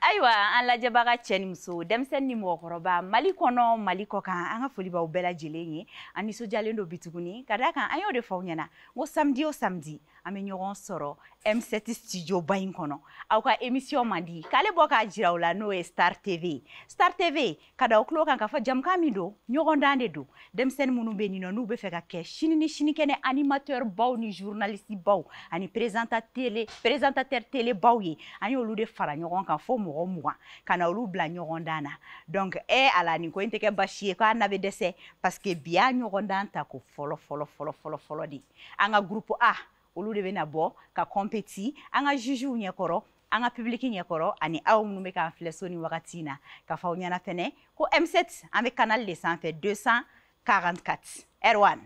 Ayiwa an lajɛbaga cɛ ni muso denmisɛnnin ni mɔgɔkɔrɔba Mali kɔnɔ Mali kɔ kan an ka foli b'aw bɛɛ lajɛlen ye an nisɔndiyalen don bi tuguni ka d'a kan an y'o de fɔ aw ɲɛna ko samedi o samedi an bɛ ɲɔgɔn sɔrɔ M7 studio ba in kɔnɔ aw ka émission man di k'ale bɔ k'a jira aw la n'o ye Star TV Star TV ka da aw tulo kan k'a fɔ jamukan min don ɲɔgɔndan de don denmisɛnnin minnu bɛ nin nɔ n'u bɛ fɛ ka kɛ sini ni sinikɛnɛ animateur baw ni journaliste baw ani présentateur télé baw ye an y'olu de fara ɲɔgɔn kan fo mɔgɔ 20 ka na olu bila ɲɔgɔndan na donc ala nin ko in tɛ kɛ basi ye k'a na bɛ dɛsɛ parce que bi y'a ɲɔgɔndan ta ko fɔlɔ de an ka groupe A olu de bɛna bɔ ka compétit an ka jugew ɲɛkɔrɔ an ka public ɲɛkɔrɔ ani aw minnu bɛ k'an filɛ so ni wagati in na ka fɔ aw ɲɛna fɛnɛ ko M7 an bɛ canal de sanfɛ 244 R1.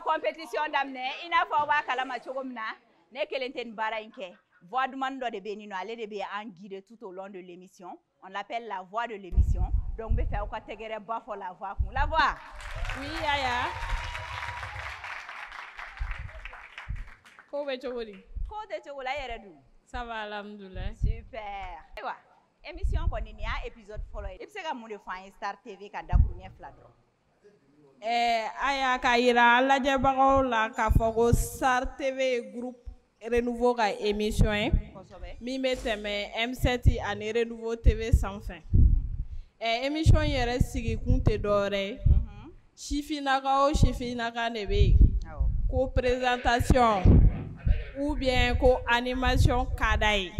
Compétition daminɛ i n'a fɔ aw b'a kalama cogo min na ne kelen tɛ nin baara in kɛ voix dumani dɔ de bɛ nin nɔ ale de bɛ an guider tout au long de l'émission on l'appelle la voix de l'émission donc n bɛ fɛ aw ka tɛgɛrɛ ba fɔ la voix kun la voix. Oui Yaya. Ko bɛ cogo di? Ko tɛ cogo la yɛrɛ dun. Ça va alhamdoulilah. Super. Ayiwa émission kɔni nin y'a épisode fɔlɔ ye i bɛ se ka mun de fɔ an ye Star TV ka dakuruɲɛ 2 dɔrɔn. Aya ka yira an lajɛbagaw la k'a fɔ ko Star TV groupe Renouveau ka émission ye min bɛ tɛmɛ M7 ani Renouveau TV sanfɛ. Émission yɛrɛ sigikun tɛ dɔwɛrɛ ye sifinnaka o sifinnaka de bɛ yen ko présentation ou bien ko animation ka d'a ye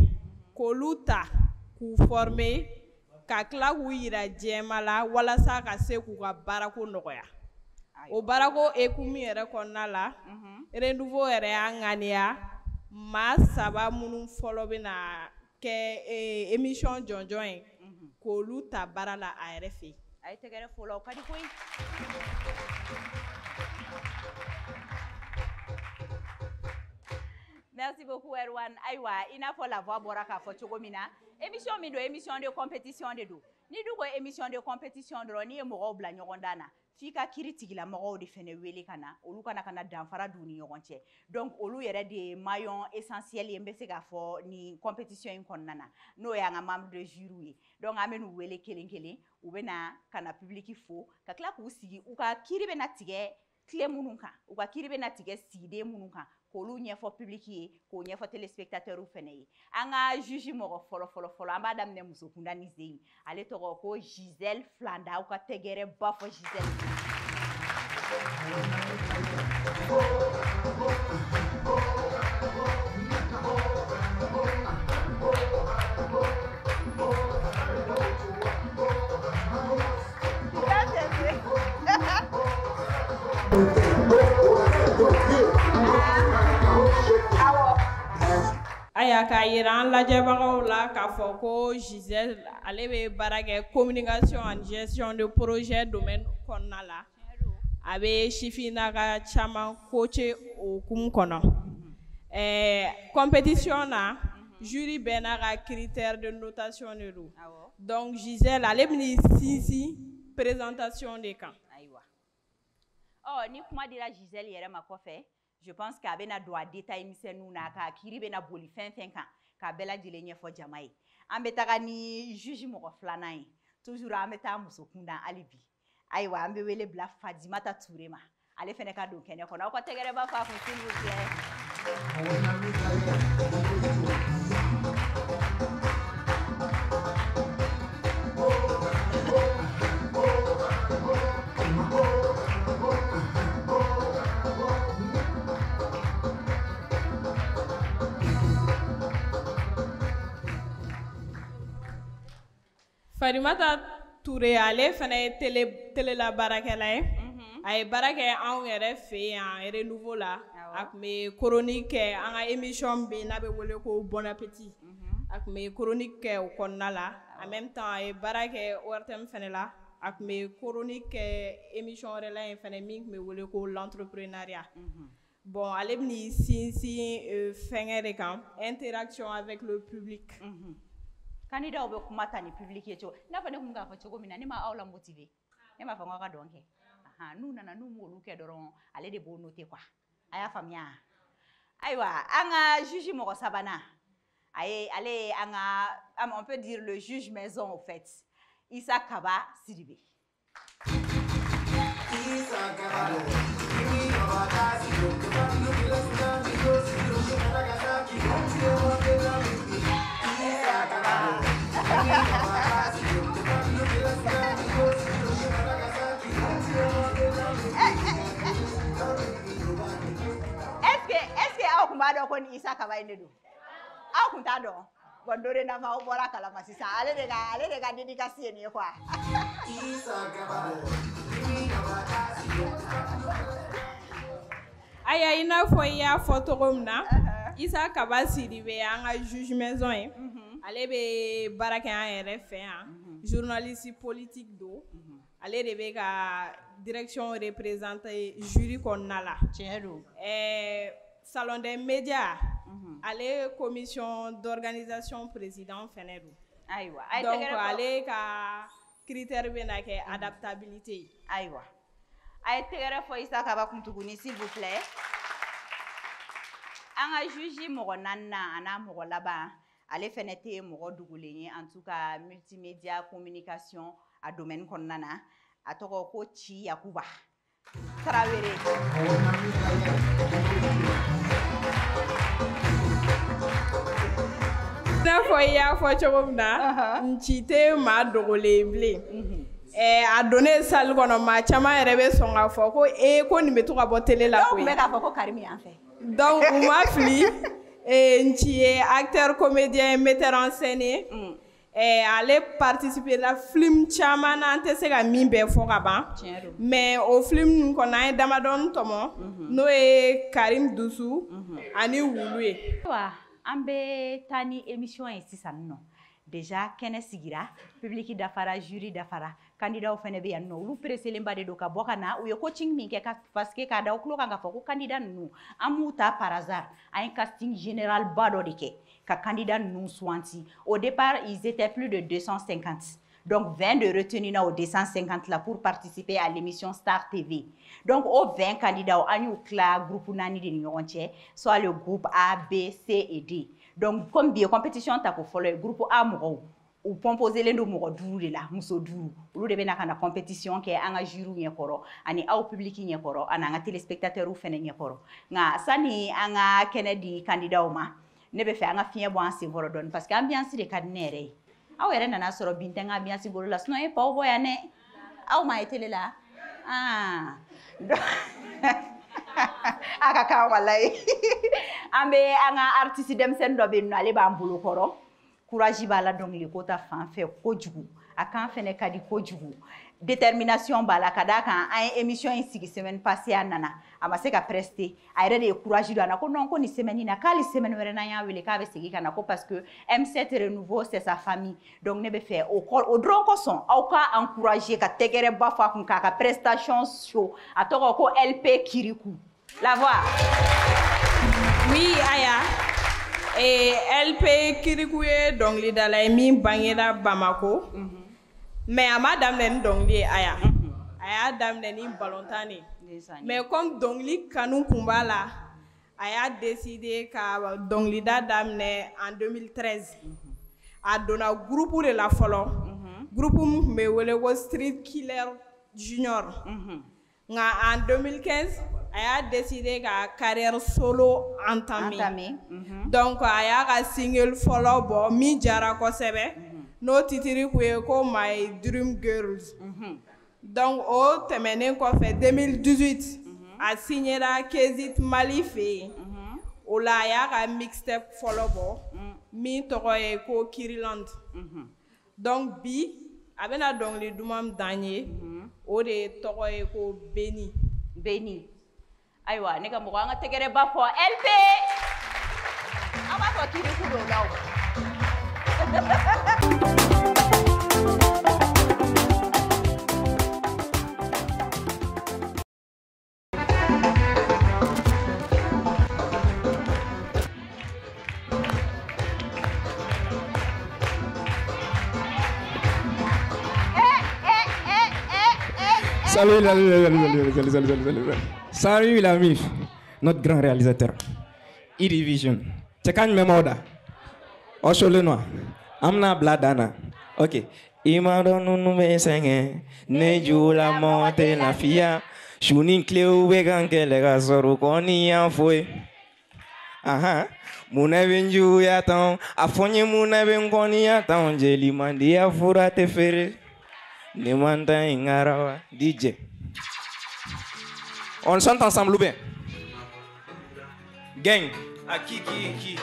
k'olu ta k'u former ka tila k'u yira jɛma la walasa ka se k'u ka baarako nɔgɔya. O baarako écoute yɛrɛ kɔnɔna la Renouveau yɛrɛ y'an ŋaniya maa 3 minnu fɔlɔ bɛ na kɛ émission jɔnjɔn ye k'olu ta baara la a yɛrɛ fɛ yen. A ye tɛgɛrɛ fɔ la o ka di koyi. Merci beaucoup Erwan. Ayiwa i n'a fɔ la voix bɔra k'a fɔ cogo min na émission min don émission de compétition de don ni du ko émission de compétition dɔrɔn n'i ye mɔgɔw bila ɲɔgɔn dan na f'i ka kiiri tigilamɔgɔw de fɛnɛ wele ka na olu kana danfara d'u ni ɲɔgɔn cɛ donc olu yɛrɛ de ye maillon essentiel ye n bɛ se k'a fɔ ni compétition in kɔnɔna na n'o y'an ka membre de jury ye donc an bɛ n'u wele kelen kelen u bɛ na ka na public fo ka tila k'u sigi u ka kiiri bɛ na tigɛ tile minnu kan u ka kiiri bɛ na tigɛ sigiden minnu kan k'olu ɲɛfɔ public ye k'o ɲɛfɔ téléspectateurs fɛnɛ ye an ka juge mɔgɔ fɔlɔ an b'a daminɛ muso kunda ni sen ale tɔgɔ ko Gisèle Flanda aw ka tɛgɛrɛ ba fɔ Gisèle. Aya k'a yira an lajɛbagaw la k'a fɔ ko Gisèle ale bɛ baara kɛ communication and gestion de projet domaine kɔnɔna la a bɛ sifinnaka caman coacher o hukumu kɔnɔ compétition na jury bɛɛ n'a ka critère de notation de don donc Gisèle ale bɛn'i sinsin présentation de kan. Ayiwa ni kuma dira Gisèle yɛrɛ ma kɔfɛ je pense qu'a bɛna don a détail misɛnninw na ka kiiri bɛna boli fɛn fɛn kan k'a bɛɛ lajɛlen ɲɛfɔ jama ye an bɛ taga ni juge mɔgɔ filanan ye toujours an bɛ taa muso kunda hali bi ayiwa an bɛ wele bila Fadimata Ture ma ale fɛnɛ ka don kɛnɛ kɔnɔ aw ka tɛgɛrɛ ba fɔ a kun s'il vous plaît. Fadimata Ture ale fana ye telela baarakɛla ye a ye baara kɛ anw yɛrɛ fɛ yan Renouveau la a tun bɛ chronique kɛ an ka émission bɛ n'a bɛ wele ko Bon Appétit a tun bɛ chronique kɛ o kɔnɔna la en même temps a ye baara kɛ ORTM fana la a tun bɛ chronique kɛ émission wɛrɛ la yen fana min tun bɛ wele ko l'entrepreneuriat bon ale bɛn'i sinsin fɛnkɛ de kan interaction avec le public. Candidat bɛ kuma ta ni public ye cogo n'a fɔ ne kun k'a fɔ cogo min na ne ma aw la motiver ne m'a fɔ k'aw ka dɔn kɛ n'u nana n'u m'olu kɛ dɔrɔn ale de b'o noter quoi a y'a faamuya ayiwa an ka juge mɔgɔ sabanan ale ye an ka on peut dire le juge maison au fait Isa Kaba Sidibe. Est-ce que aw kun b'a dɔn ko ni Isa Kaba in de don aw kun t'a dɔn bon dorénavant aw bɔra kalama sisan ale de ka dédicace ye nin ye quoi. Aya i n'a fɔ i y'a fɔ cogo min na Isa Kaba Sidibe an ka juge maison ye ale bɛ baara kɛ an yɛrɛ fɛ yan journaliste politique don ale de bɛ ka direction représenter jury kɔnɔna la tiɲɛ don salon des médias ale commission d'organisation président fɛnɛ don ayiwa donc ale ka critère bɛ na kɛ adaptabilité ayiwa a ye tɛgɛrɛ fɔ Isa Kaba kun tuguni s'il vous plaît an ka juge mɔgɔ naaninan a n'a mɔgɔ laban ale fɛnɛ tɛ mɔgɔ dogolen ye en tout cas multimédia communication a domaine kɔnɔna na a tɔgɔ ko Ci Yakuba Tarawele. n'a fɔ i y'a fɔ cogo min na Nci tɛ maa dogolen bilen a donnen salle kɔnɔ maa caman yɛrɛ bɛ sɔn k'a fɔ ko ko nin bɛ to ka bɔ télé la koyi dɔw tun bɛ k'a fɔ ko Karimu y'an fɛ donc u ma fili Nci ye acteur comédien metteur en scène ye ale participer la film caman na an tɛ se ka min bɛɛ fɔ ka ban mais o film ninnu kɔnɔ an ye damadɔni tɔmɔ n'o ye Karim Dusu ani Wulu ye. An bɛ taa ni émission ye sisan nɔ déjà kɛnɛ sigira public dafara jury dafara candidat fɛnɛ bɛ yan nɔ olu presselenba de don ka bɔ ka na u ye coaching min kɛ parce que k'a da u tulo kan k'a fɔ ko candidat ninnu an m'u ta par hasard an ye casting général ba dɔ de kɛ ka candidat ninnu suganti au départ ils étaient plus de 250 Donc 20 de retenus au 250 là pour participer à l'émission Star TV. Donc aux 20 candidats on a groupe nani de ɲɔgɔn cɛ, soit le groupe A, B, C et D. Donc comme bi compétition ta ko fɔlɔ groupe A mɔgɔw u composé len do mɔgɔ 5 de la, muso 5. Olu de bɛna kana compétition kɛ an ka jury ɲɛkɔrɔ ani aw public ɲɛkɔrɔ ani an ka téléspectateurs fɛnɛ ɲɛkɔrɔ. Nga sani an ka kɛnɛ di candidat ma, ne bɛ fɛ an ka fiɲɛ bɔ an senkɔrɔ dɔɔni parce que ambiance de ka di ne yɛrɛ ye. Aw yɛrɛ nana sɔrɔ bin tɛ n ka ambiance bolo la sinon e paw bɔ yan dɛ. Aw ma ye télé la. Ah. Aka kan walayi. An bɛ an ka artiste denmisɛnnin dɔ bɛ yen nɔ ale b'an bolo kɔrɔ. Courage b'a la dɔnkili ko ta fan fɛ kojugu. A kan fɛnɛ ka di kojugu. Détermination b'a la ka d'a kan an ye émission in sigi semaine passée a nana. A ma se ka prester. A yɛrɛ de ye courage don a na ko non ko ni semaine in na k'ale semaine wɛrɛ n'an y'a wele k'a bɛ segin ka na ko parce que M7 Renouveau c'est sa famille. Donc ne bɛ fɛ o dɔrɔn kosɔn aw ka encourager ka tɛgɛrɛba fɔ a kun k'a ka prestation show. A tɔgɔ ko LP Kirikou. La voix. Oui, Aya. LP Kirikou ye dɔnkilidala ye min bangera Bamako. Mais a ma daminɛ ni dɔnkili ye Aya. A y'a daminɛ ni balontan de. Mais comme dɔnkili kanu kun b'a la, a y'a décidé ka dɔnkilida daminɛ en 2013. A donna groupe de la fɔlɔ. Groupe min kun bɛ wele ko Street Killer Junior. Nka en 2015 a y'a décidé ka carrière solo entamer. Donc a y'a ka single fɔlɔ bɔ min jara kosɛbɛ. N'o titiri kun ye ko My Dream Girls. Donc o tɛmɛnen kɔfɛ 2018 a signera Kezit Mali fɛ yen. O la a y'a ka mixtape fɔlɔ bɔ min tɔgɔ ye ko Kiriland. Donc bi a bɛna dɔnkili duman min d'an ye o de tɔgɔ ye ko Beni. Beni. Ayiwa ne ka mɔgɔ an ka tɛgɛrɛba fɔ LP. An b'a fɔ Kirikou don la o. Salut la MIF, notre grand réalisateur. E-Division. C'est quand même Moda. Ocholenoi. Amna Bladana. Ok. Imado nous me senge. Neju la monte la fia. Shuni cleo vegan que le gasoru koni anfoe. Aha. Muna benju ya tan. Afonye muna ben koni ya tan. Jeli mandi ya fura te fere. Nemanda ingarawa. DJ. On chante ensemble ou bien? Gang. Qui?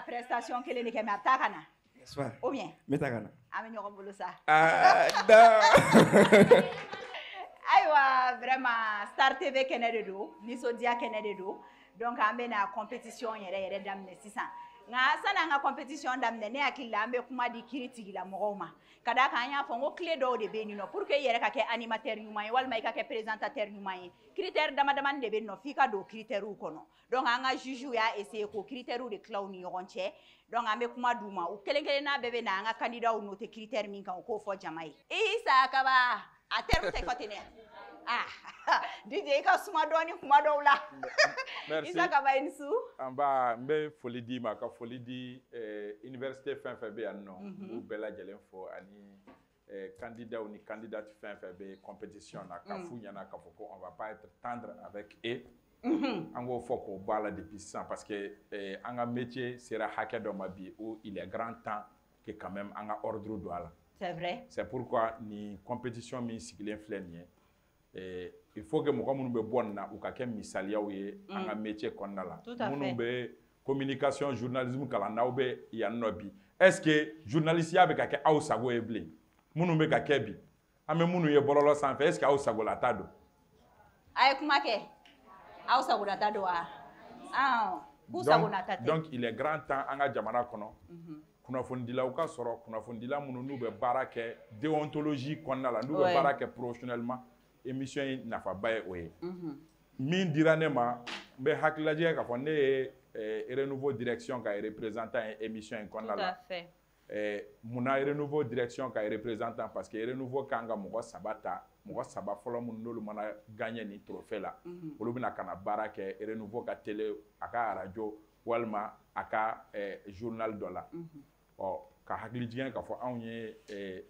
prestation kelen de kɛ mais a bɛ taa ka na. N'est-ce pas? Ou bien? N bɛ taa ka na. An bɛ ɲɔgɔn bolo sa. Non. Ayiwa vraiment Star TV kɛnɛ de don nisɔndiya kɛnɛ de don donc an bɛ na compétition yɛrɛ daminɛ sisan nka sani an ka compétition daminɛ ne hakili la an bɛ kuma di kiri tigilamɔgɔw ma ka d'a kan an y'a fɔ n ko clé dɔw de bɛ yen nɔ pour que i yɛrɛ ka kɛ animateur ɲuman ye walima i ka kɛ présentateur ɲuman ye critère damadamani de bɛ yen nɔ f'i ka don critères kɔnɔ donc an ka juges y'a essayer k'o critères de tila u ni ɲɔgɔn cɛ donc an bɛ kuma d'u ma u kelen kelenna bɛɛ bɛ na an ka candidats noter critère min kan o k'o fɔ jama ye Isa Kaba a terme tɛ fɔ ten dɛ ah DJ i ka suma dɔɔni kuma dɔw la Merci. Isa Kaba i ni su an b'a n bɛ foli di ma ka foli di université fɛn fɛn bɛ yan nɔ u bɛɛ lajɛlen fo ani candidats ni candidates fɛn fɛn bɛ compétition na ka f'u ɲɛna k'a fɔ ko on va pas être tendre avec eux an k'o fɔ k'o bɔ a la depuis sisan parce que an ka métier sera hakɛ dɔ ma bi où il est grand temps que quand même an ka ordre don a la. C'est vrai. C'est pourquoi ni compétition min sigilen filɛ nin ye il faut que mɔgɔ minnu bɛ bɔ nin na u ka kɛ misaliyaw ye an ka métier kɔnɔna la minnu bɛ communication journalisme kalan n'aw bɛ yan nɔ bi est-ce que journalistya bɛ ka kɛ aw sago ye bilen minnu bɛ ka kɛ bi an bɛ minnu ye bɔlɔlɔ sanfɛ est-ce que aw sagolata don a ye kuma kɛ aw sagolata don wa k'u sagolata tɛ donc il est grand temps an ka jamana kɔnɔ kunnafonidilaw ka sɔrɔ kunnafonidila minnu n'u bɛ baara kɛ déontologie kɔnɔna la n'u bɛ baara kɛ professionnellement émission in nafaba ye o ye min dira ne ma n bɛ hakililajɛ k'a fɔ ne ye renouveau direction ka représentant ye émission in kɔnɔna la munna renouveau direction ka représentant parce que renouveau kan ka mɔgɔ saba ta mɔgɔ saba fɔlɔ minnu n'olu mana gagner ni trophée la olu bɛna ka na baara kɛ renouveau ka télé a ka radio walima a ka journal dɔ la ɔ ka hakili jigin k'a fɔ anw ye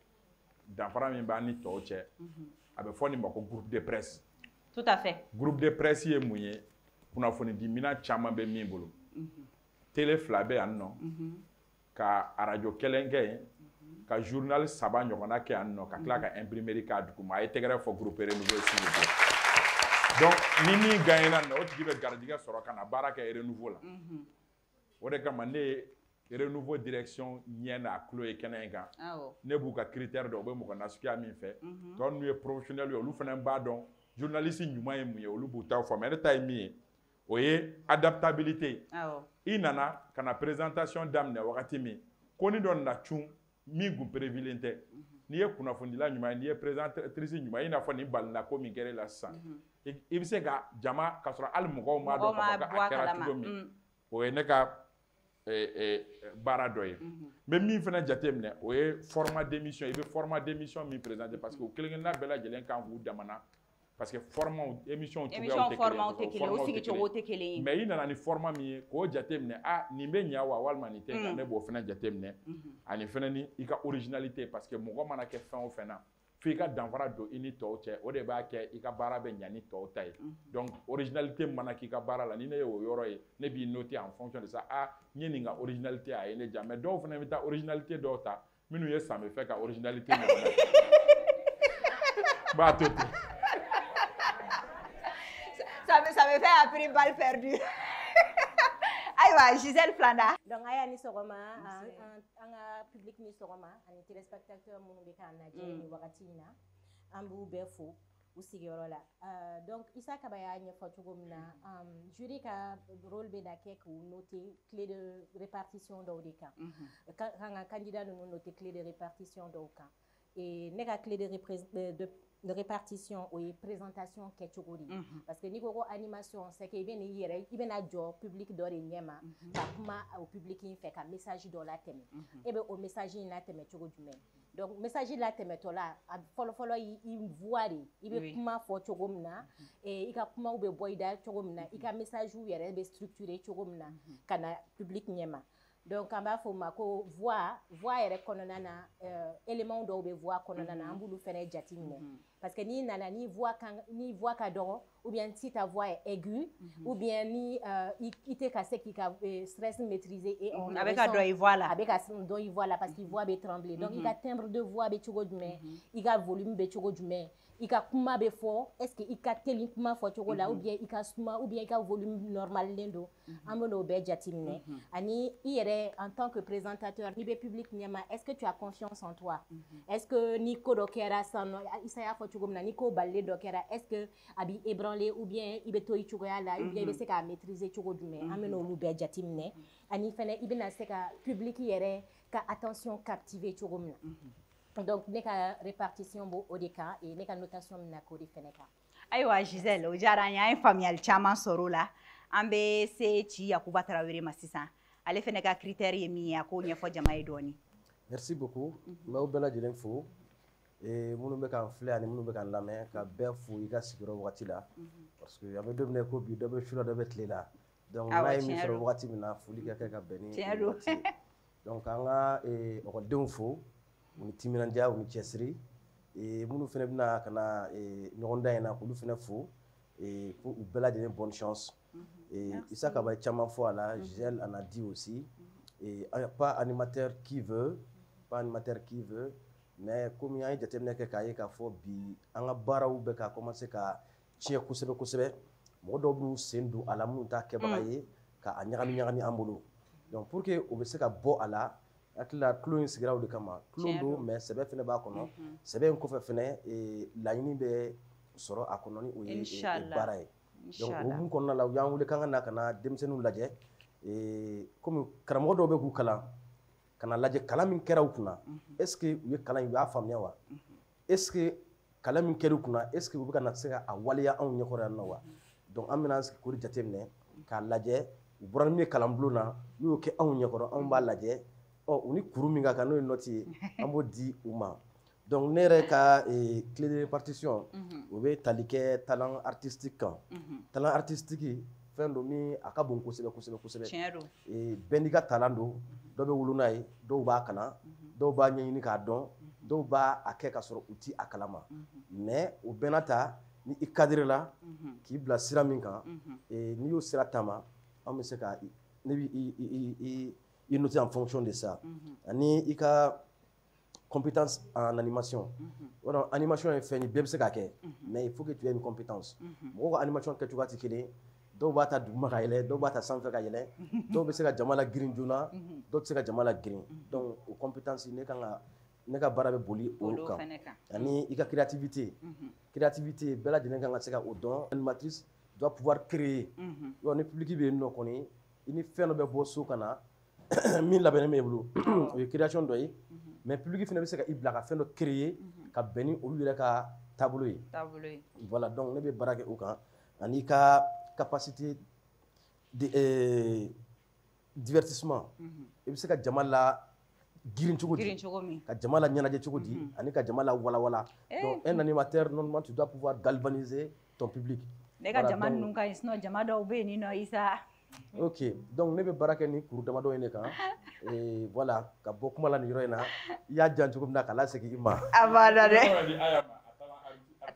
danfara min b'an ni tɔw cɛ a bɛ fɔ nin ma ko groupe de presse. Tout à fait. Groupe de presse ye mun ye kunnafoni di mina caman bɛ min bolo télé fila bɛ yan nɔ ka radio kelen kɛ yen ka journal saba ɲɔgɔnna kɛ yan nɔ ka tila ka imprimerie k'a duguma a ye tɛgɛrɛ fɔ groupe renouveau s'il vous plaît donc ni min gagnera nin na o tigi bɛ garijɛgɛ sɔrɔ ka na baara kɛ renouveau la o de kama ne ye renouveau direction ɲɛ n'a tulo ye kɛnɛ in kan ne b'u ka critère dɔn u bɛ mɔgɔ nasuguya min fɛ tɔ ninnu ye professionnel ye olu fana b'a dɔn journaliste ɲuman ye mun ye olu b'u taw fɔ mais ne ta ye min ye o ye adaptabilité i nana ka na présentation daminɛ wagati min ko ni dɔ nana cun min kun prévilen tɛ n'i ye kunnafonidila ɲuman ye n'i ye présentatrice ɲuman ye i n'a fɔ nin balina ko min kɛra la sisan i bɛ se ka jama ka sɔrɔ hali mɔgɔw m'a dɔn k'a fɔ a kɛra cogo min o ye ne ka baara dɔ ye mais min fana jateminɛ o ye format d'émission i bɛ format d'émission min présenter parce que o kelen kelenna bɛɛ lajɛlen kan k'u damana parce que format émission cogoyaw tɛ kelen o sigicogo tɛ kelen ye mais i nana ni format min ye k'o jateminɛ nin bɛ ɲa wa walima nin tɛ nka ne b'o fana jateminɛ ani fana ni i ka originalité parce que mɔgɔ mana kɛ fɛn o fɛn na f'i ka danfara don i ni tɔw cɛ o de b'a kɛ i ka baara bɛ ɲa ni tɔw ta ye donc originalité mana k'i ka baara la ni ne ye o yɔrɔ ye ne b'i noter en fonction de ça n ye nin ka originalité a ye ne diya mais dɔw fana bɛ taa originalité dɔw ta minnu ye san bɛ fɛ ka originalité ɲɔgɔn b'a to ten ça me fait un prix balle perdue ayiwa Gisèle Flanda donc a y'a ni sɔgɔma an ka public ni sɔgɔma ani téléspectateur minnu bɛ k'an lajɛ ni wagati in na an b'u bɛɛ fo u sigiyɔrɔ la donc Isa Kaba y'a ɲɛfɔ cogo min na jury ka rôle bɛ na kɛ k'u noter clé de répartition dɔw de kan kan ka candidat ninnu noter clé de répartition dɔw kan ne ka clé de répartition o ye présentation kɛcogo de parce que n'i ko ko animation c'est que i bɛ na jɔ public dɔ de ɲɛma ka kuma o public in fɛ ka message dɔ latɛmɛ e bɛ o message in latɛmɛ cogo jumɛn donc message latɛmɛtɔ la a fɔlɔfɔlɔ i voix de i bɛ kuma fɔ cogo min na i ka kumaw bɛ bɔ i da cogo min na i ka message yɛrɛ bɛ structurer cogo min na ka na public ɲɛma donc an b'a fɔ o ma ko voix yɛrɛ kɔnɔna na élément dɔw bɛ voix kɔnɔna na an b'olu fɛnɛ jateminɛ parce que ni nana ni voix ka dɔgɔ ou bien si ta voix est aiguë ou bien ni i tɛ ka se k'i ka stress maîtriser et on a bɛ ka dɔ i voix la a bɛ ka dɔ i voix la parce que voix bɛ trembler donc i ka timbre de voix bɛ cogo jumɛn i ka volume bɛ cogo jumɛn i ka kuma bɛ fɔ est ce que i ka teli kuma fɔ cogo la ou bien i ka suma ou bien i ka volume normalen don an bɛ n'o bɛɛ jateminɛ ani i yɛrɛ en tant que présentateur n'i bɛ public ɲɛma est ce que tu as confiance en toi est ce que ni ko dɔ kɛra sisan nɔ Isa y'a fɔ cogo min na ni ko balilen dɔ kɛra est ce que a b'i ébranler ou bien i bɛ to i cogoya la ou bien i bɛ se k'a maîtriser cogo jumɛn an bɛ n'olu bɛɛ jateminɛ ani fɛnɛ i bɛna se ka public yɛrɛ ka attention captiver cogo min na donc ne ka répartition b'o de kan et ne ka notation min na k'o de fɛnɛ kan. Ayiwa Gisèle o diyara an ye an ye faamuyali caman sɔrɔ o la an bɛ se ci Yakuba Tarawele ma sisan ale fɛnɛ ka critère ye min ye a k'o ɲɛfɔ jama ye dɔɔni. Merci beaucoup n b'aw bɛɛ lajɛlen fo minnu bɛ k'an filɛ ani minnu bɛ k'an lamɛn ka bɛɛ fo i ka sigiyɔrɔ wagati la parce que an bɛ don min na ko bi dɔ bɛ su la dɔ bɛ tile la donc n'a ye min sɔrɔ wagati min na foli ka kɛ ka bɛn ni wagati ye donc an ka ekɔlidenw fo u ni timinandiya u ni cɛsiri minnu fana bɛna ka na ɲɔgɔndan in na k'olu fana fo ko u bɛɛ lajɛlen bonne chance Issa Kaba ye caman fɔ a la Gisèle en a dit aussi pas animateur qui veut mais comme an ye jateminɛ kɛ k'a ye k'a fɔ bi an ka baaraw bɛ ka commencer ka tiɲɛ kosɛbɛ kosɛbɛ mɔgɔ dɔw b'u sen don a la minnu t'a kɛbaga ye k'a ɲagami ɲagami an bolo donc pour que o bɛ se ka bɔ a la hakili la tulo in sigira o de kama tulo don mais sɛbɛ fɛnɛ b'a kɔnɔ sɛbɛ in kɔfɛ fɛnɛ laɲini bɛ sɔrɔ a kɔnɔ ni o ye baara ye donc o hukumu kɔnɔna la u y'an wele k'an ka na ka na denmisɛnninw lajɛ komi karamɔgɔ dɔw bɛ k'u kalan ka na lajɛ kalan min kɛra u kunna est ce que u ye kalan in u y'a faamuya wa est ce que kalan min kɛra u kunna est ce que u bɛ ka na se ka a waleya anw ɲɛkɔrɔ yan nɔ wa donc an bɛna an sigi k'o de jateminɛ k'a lajɛ u bɔra min ye kalan bulon na n'u y'o kɛ anw ɲɛkɔrɔ anw b'a lajɛ u ni kuru min ka kan n'o ye nɔti ye an b'o di u ma donc ne yɛrɛ ka clé de répartition o bɛ tali kɛ talent artistique kan talent artistique fɛn don min a ka bon kosɛbɛ kosɛbɛ kosɛbɛ bɛɛ n'i ka talent don dɔw bɛ wolo n'a ye dɔw b'a kalan dɔw b'a ɲɛɲini k'a dɔn dɔw b'a a kɛ ka sɔrɔ u ti a kalama mais o bɛɛ n'a ta ni i cadre la k'i bila sira min kan n'i y'o sira taama an bɛ se ka ne b'i noter en fonction de ça ani i ka compétence en animation voilà animation ye fɛn ye bɛɛ bɛ se k'a kɛ mais il faut que tu aies une compétence mɔgɔw ka animation kɛcogoya tɛ kelen dɔw b'a ta duguma ka yɛlɛ dɔw b'a ta sanfɛ ka yɛlɛ dɔw bɛ se ka jama la girin joona dɔw tɛ se ka jama la girin donc o compétence ne ka baara bɛ boli o kan ani i ka créativité bɛɛ lajɛlen kan ka se ka o dɔn animatrice doit pouvoir créer ni public bɛ yen nɔ kɔni i ni fɛn dɔ bɛ bɔ so ka na min labɛnnen bɛ i bolo o ye création dɔ ye mais public fana bɛ se ka i bila ka fɛn dɔ créer ka bɛn ni olu yɛrɛ ka taabolo ye voilà donc ne bɛ baara kɛ o kan ani ka capacité de divertissement i bɛ se ka jama la girin cogo di ka jama la ɲɛnajɛ cogo di ani ka jama la walawala donc un animateur normalement tu dois pouvoir galvaniser ton public ne ka jama ninnu ka ɲi sinon jama dɔw bɛ yen nɔ Isa ok donc ne bɛ baara kɛ ni kuru damadɔ in de kan voilà ka bɔ kuma la nin yɔrɔ in na i y'a jan cogo min na k'a lasegin i ma a banna dɛ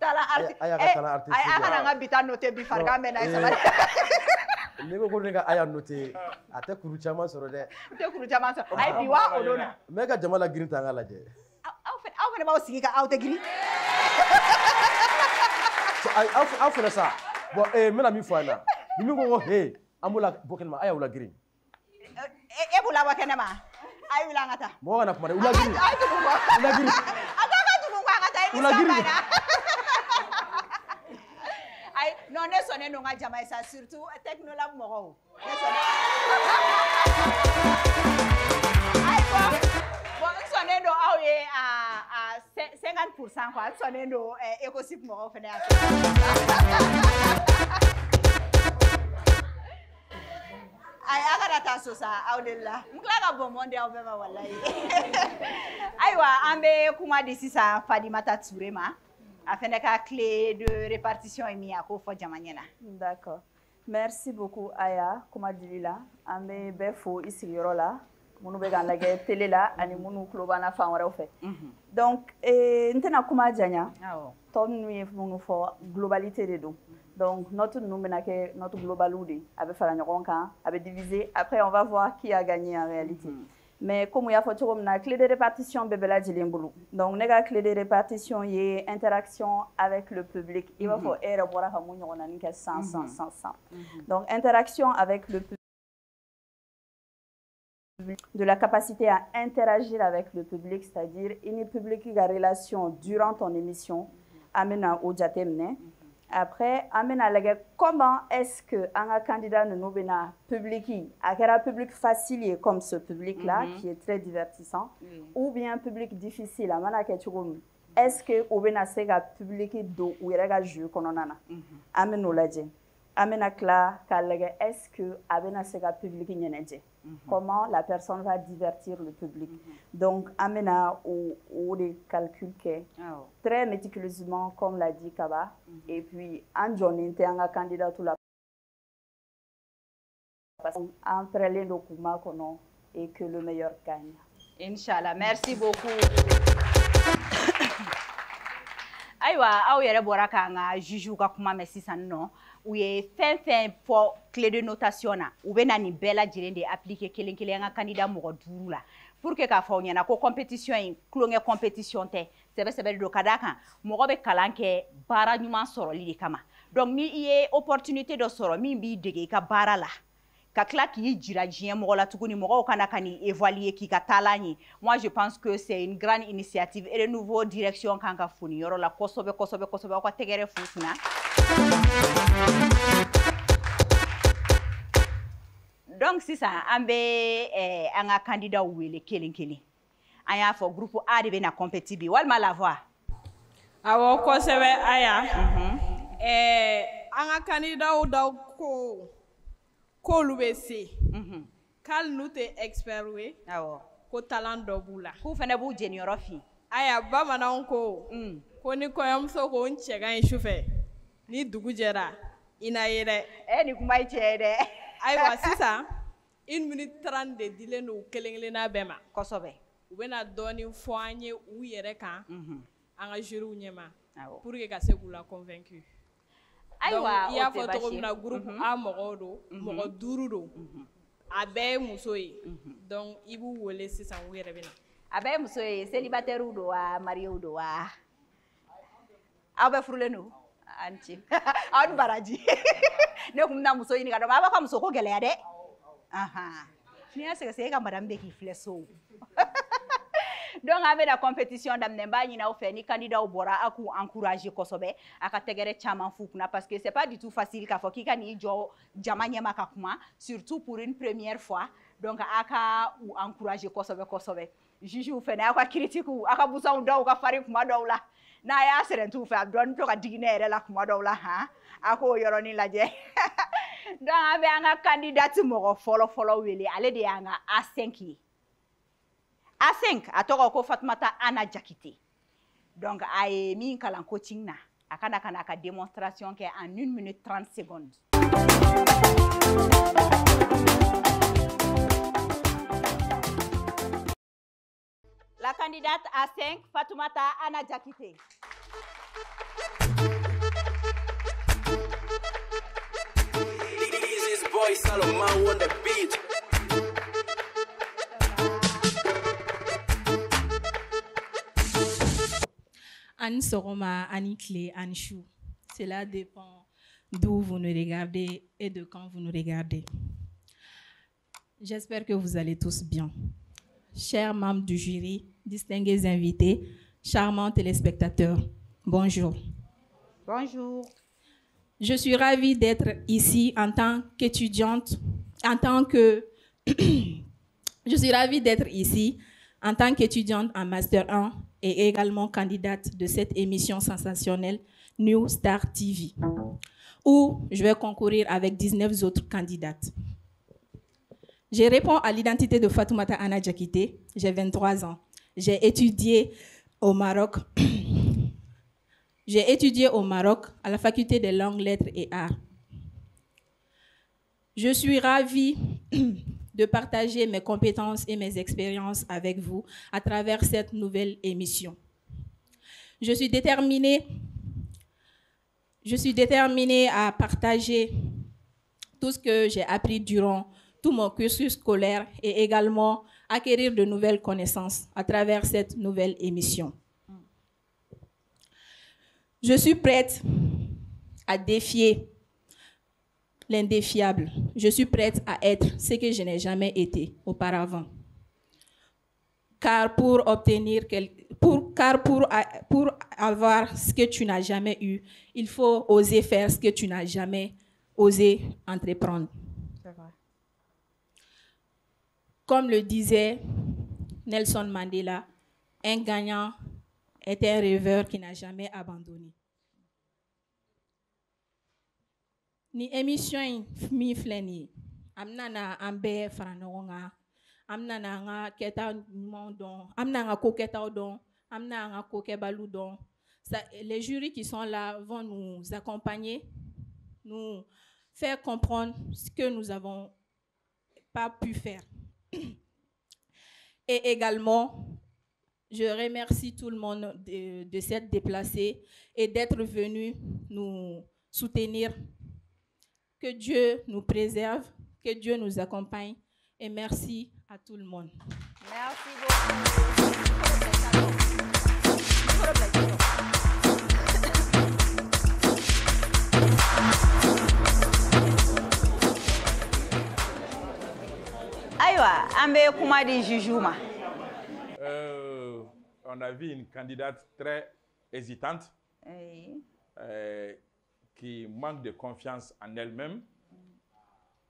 Aya ka talent artistique a kana n ka bi ta noter bi farigan bɛ na sabali ne ko ne ka Aya noter a tɛ kuru caman sɔrɔ dɛ a tɛ kuru caman sɔrɔ a ye bi wa o don na mais ka jama la girin ta an ka lajɛ aw fana b'aw sigi ka aw tɛ girin aw fana sa bon n bɛna min fɔ an na ni min ko ko he an b'o la bɔ kɛnɛma Aya u la girin e b'u labɔ kɛnɛma a ye wuli an ka taa mɔgɔ kana kuma dɛ u la girin a ye tugu kɔ u la girin a ko ka tugu kɔ an ka taa émission banna ayi non ne sɔnnen don n ka jama ye sa surtout technolab mɔgɔw ne sɔnnen ayiwa bon n sɔnnen don aw ye à 50% quoi n sɔnnen don Ecosip mɔgɔw fana y'a ayi a kana taa so sa aw de la n tila ka bɔnbɔn di aw bɛɛ ma walayi ayiwa an bɛ kuma di sisan Fadimata Ture ma a fɛnɛ ka clé de répartition ye min ye a k'o fɔ jama ɲɛna. D'accord. Merci beaucoup Aya kuma dili la an bɛ bɛɛ fo i sigiyɔrɔ la minnu bɛ k'an lajɛ télé la ani minnu tulo b'an na fan wɛrɛw fɛ donc n tɛna kuma janya tɔ ninnu ye minnu fɔ globalité de don. Donc, notre global avec faire la diviser. Après, on va voir qui a gagné en réalité. Mais comme il y a la clé de répartition, donc, la clé de répartition, il y a interaction avec le public. Il va falloir 100. Donc, interaction avec le public. De la capacité à interagir avec le public, c'est-à-dire une public qui a relation durant ton émission, amena au jatemne. Après, amena comment est-ce que un candidat ne nous bena public, un public facile comme ce public-là, qui est très divertissant, ou bien un public difficile, amena est-ce que au bena sega public do ou iraga jeu kononana, amena olaje, amena kla kalega est-ce que amena sega public nyeneje, comment la personne va divertir le public. Donc, amena ou des calculs très méticuleusement, comme l'a dit Kaba, et puis en journée, un candidat tout la entre les documents et que le meilleur gagne. Inch'Allah, merci beaucoup. Aïwa, aw yɛrɛ bɔra k'an ka juges ka kuma mɛn sisan nɔ u ye fɛn fɛn fɔ clé de notation na u bɛ na nin bɛɛ lajɛlen de appliquer kelen kelen an ka candidat mɔgɔ 5 la pour que k'a fɔ aw ɲɛna ko compétition in kulonkɛ compétition tɛ sɛbɛ don ka d'a kan mɔgɔ bɛ kalan kɛ baara ɲuman sɔrɔli de kama donc ni i ye opportunité dɔ sɔrɔ min b'i dege i ka baara la ka tila k'i jira diɲɛ mɔgɔ la tuguni mɔgɔw kana ka ni évaluer k'i ka taalan ye. Moi je pense que c'est une grande initiative et le nouveau direction kan ka foni yɔrɔ la kosɛbɛ aw ka tɛgɛrɛ fu kunna. Donc sisan an bɛ an ka candidat wele kelen kelen an y'a fɔ groupe A de bɛ na compétit bi walima la voix. Awɔ kosɛbɛ Aya. An ka candidat daw k'olu bɛ se k'ali n'u tɛ expert ye ko talent dɔ b'u la k'u fana b'u jeniyɔrɔ fin. Aya bamananw ko ko ni kɔɲɔmuso ko n cɛ ka ɲi sufɛ ni dugu jɛra i na ye dɛ. Nin kuma ye tiɲɛ ye dɛ. Ayiwa sisan 1 minute 30 de dilen don kelen kelenna bɛɛ ma. Kosɛbɛ. U bɛna dɔɔni fɔ an ye u yɛrɛ kan an ka juryw ɲɛma pour que ka se k'u la convaincre. Ayiwa i y'a fɔ cogo min na groupe A mɔgɔw don mɔgɔ 5 don a bɛɛ ye muso ye donc i b'u wele sisan u yɛrɛ bɛ na. A bɛɛ ye muso ye célibataire don wa marié don wa aw bɛɛ furulen don a ni ce aw ni baraji ne kun bɛna muso ɲini ka dɔn aw b'a ka muso ko gɛlɛya dɛ n'i y'a sɛgɛsɛgɛ e ka madame bɛ k'i filɛ so. Donc an bɛ na compétition daminɛ n b'a ɲini aw fɛ ni candidat bɔra a k'u encourager kosɛbɛ a ka tɛgɛrɛ caman f'u kunna parce que c'est pas du tout facile k'a fɔ k'i ka n'i jɔ jama ɲɛma ka kuma surtout pour une première fois donc a ka u encourager kosɛbɛ juges fɛnɛ aw ka critique aw ka busanw da u ka farin kuma dɔw la n'a y'a sɛrɛntu fɛ a dɔɔni to ka digi ne yɛrɛ la kuma dɔw la a k'o yɔrɔnin lajɛ. Donc an bɛ an ka candidate mɔgɔ fɔlɔ wele ale de y'an ka A5 ye. A5 a tɔgɔ ko Fatumata Ana Jakite. Donc a ye min kalan coaching na a kana ka n'a ka démonstration kɛ en 1 minute 30 secondes. La candidate A5 Fatumata Ana Jakite. This is boy Salomon on the beat. Anne Soroma, Annie Clé, Anne Chou. Cela dépend d'où vous nous regardez et de quand vous nous regardez. J'espère que vous allez tous bien. Chers membres du jury, distingués invités, charmants téléspectateurs, bonjour. Bonjour. Je suis ravie d'être ici en tant qu'étudiante, je suis ravie d'être ici en tant qu'étudiante en Master 1 et également candidate de cette émission sensationnelle New Star TV, où je vais concourir avec 19 autres candidates. Je réponds à l'identité de Fatoumata Ana Jakite, j'ai 23 ans. J'ai étudié au Maroc. J'ai étudié au Maroc à la faculté des langues, lettres et arts. Je suis ravie de partager mes compétences et mes expériences avec vous à travers cette nouvelle émission. Je suis déterminée Je suis déterminée à partager tout ce que j'ai appris durant tout mon cursus scolaire et également acquérir de nouvelles connaissances à travers cette nouvelle émission. Je suis prête à défier l'indéfiable. Je suis prête à être ce que je n'ai jamais été auparavant. Car pour avoir ce que tu n'as jamais eu, il faut oser faire ce que tu n'as jamais osé entreprendre. C'est vrai. Comme le disait Nelson Mandela, un gagnant est un rêveur qui n'a jamais abandonné. Ni émission mi fleni amnana ambe franonga amnana nga keta mondon amnana ko keta odon amnana ko kebalu don. Les jurys qui sont là vont nous accompagner, nous faire comprendre ce que nous n'avons pas pu faire. Et également, je remercie tout le monde de s'être déplacé et d'être venu nous soutenir. Que Dieu nous préserve, que Dieu nous accompagne et merci à tout le monde. Merci beaucoup. Aïwa, ambe kuma di Jujuma. On a vu une candidate très hésitante. Oui. Qui manque de confiance en elle-même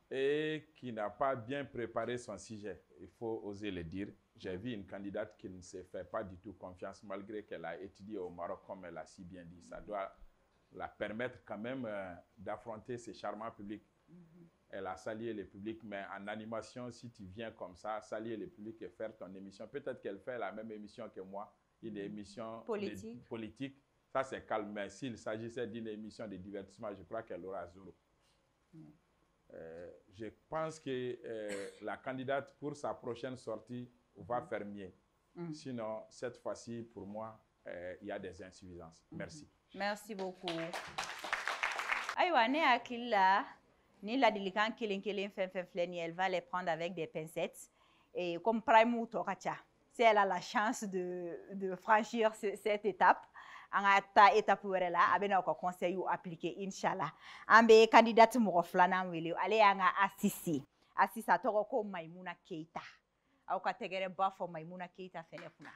et qui n'a pas bien préparé son sujet. Il faut oser le dire. J'ai vu une candidate qui ne se fait pas du tout confiance malgré qu'elle a étudié au Maroc, comme elle a si bien dit. Ça doit la permettre quand même d'affronter ces charmants publics. Elle a salué le public, mais en animation, si tu viens comme ça, saluer le public et faire ton émission, peut-être qu'elle fait la même émission que moi, une émission politique. Ça, c'est calme. Mais s'il s'agissait d'une émission de divertissement, je crois qu'elle aura zéro. Je pense que la candidate, pour sa prochaine sortie, va faire mieux. Sinon, cette fois-ci, pour moi, il y a des insuffisances. Merci. Merci beaucoup. Aïwa, ne akila, ni la dilikan kelen flen, elle va les prendre avec des pincettes. Et comme Prime ou Tokacha, si elle a la chance de franchir cette étape, anga ta étape wɛrɛ la a bɛna u ka conseil appliquer inshallah an bɛ candidate mɔgɔ filanan wele ale y'an ka Asisa tɔgɔ ko Maimuna Keita aw ka tɛgɛrɛ ba fɔ Maimuna Keita fɛnɛ kunna.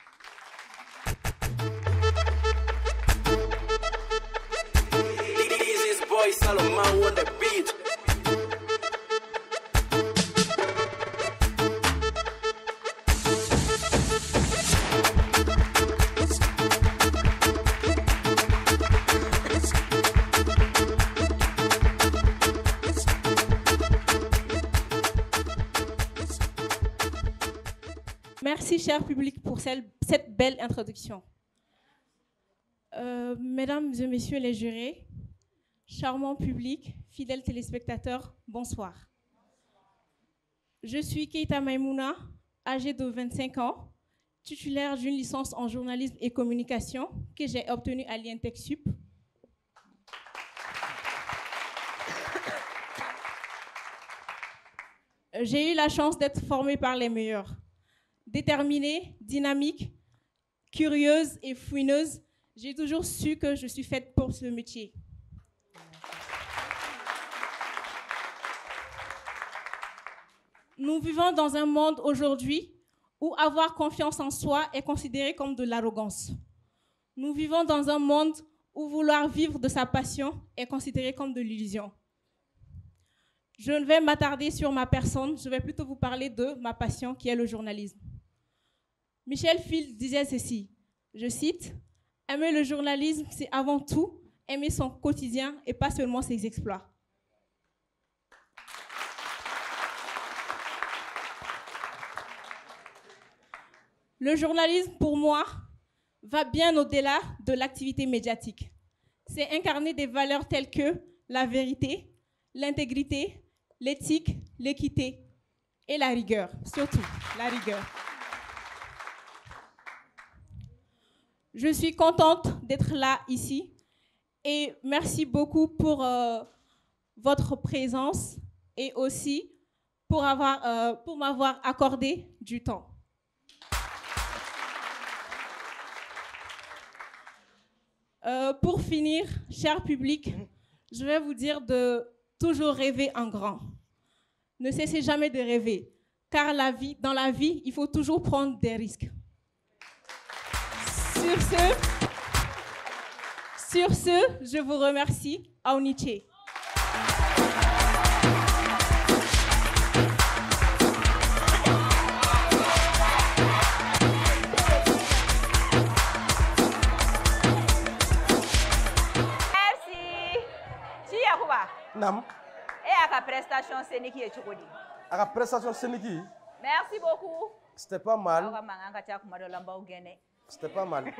This is boy Salomon on the beat. Merci, cher public, pour cette belle introduction. Mesdames et messieurs les jurés, charmant public, fidèles téléspectateurs, bonsoir. Je suis Keita Maimouna, âgée de 25 ans, titulaire d'une licence en journalisme et communication que j'ai obtenue à l'INTEC-SUP. J'ai eu la chance d'être formée par les meilleurs. Déterminée, dynamique, curieuse et fouineuse, j'ai toujours su que je suis faite pour ce métier. Nous vivons dans un monde aujourd'hui où avoir confiance en soi est considéré comme de l'arrogance. Nous vivons dans un monde où vouloir vivre de sa passion est considéré comme de l'illusion. Je ne vais m'attarder sur ma personne, je vais plutôt vous parler de ma passion qui est le journalisme. Michel Field disait ceci, je cite, « Aimer le journalisme, c'est avant tout aimer son quotidien et pas seulement ses exploits. » Le journalisme, pour moi, va bien au-delà de l'activité médiatique. C'est incarner des valeurs telles que la vérité, l'intégrité, l'éthique, l'équité et la rigueur, surtout la rigueur. Je suis contente d'être là, ici, Et merci beaucoup pour votre présence et aussi pour m'avoir accordé du temps. Pour finir, cher public, je vais vous dire de toujours rêver en grand. Ne cessez jamais de rêver, car dans la vie, il faut toujours prendre des risques. Sur ce, je vous remercie. Aoniche. Nam. Et à la prestation scénique est chouko di. À la prestation scénique. Merci beaucoup. C'était pas mal. C'était pas mal.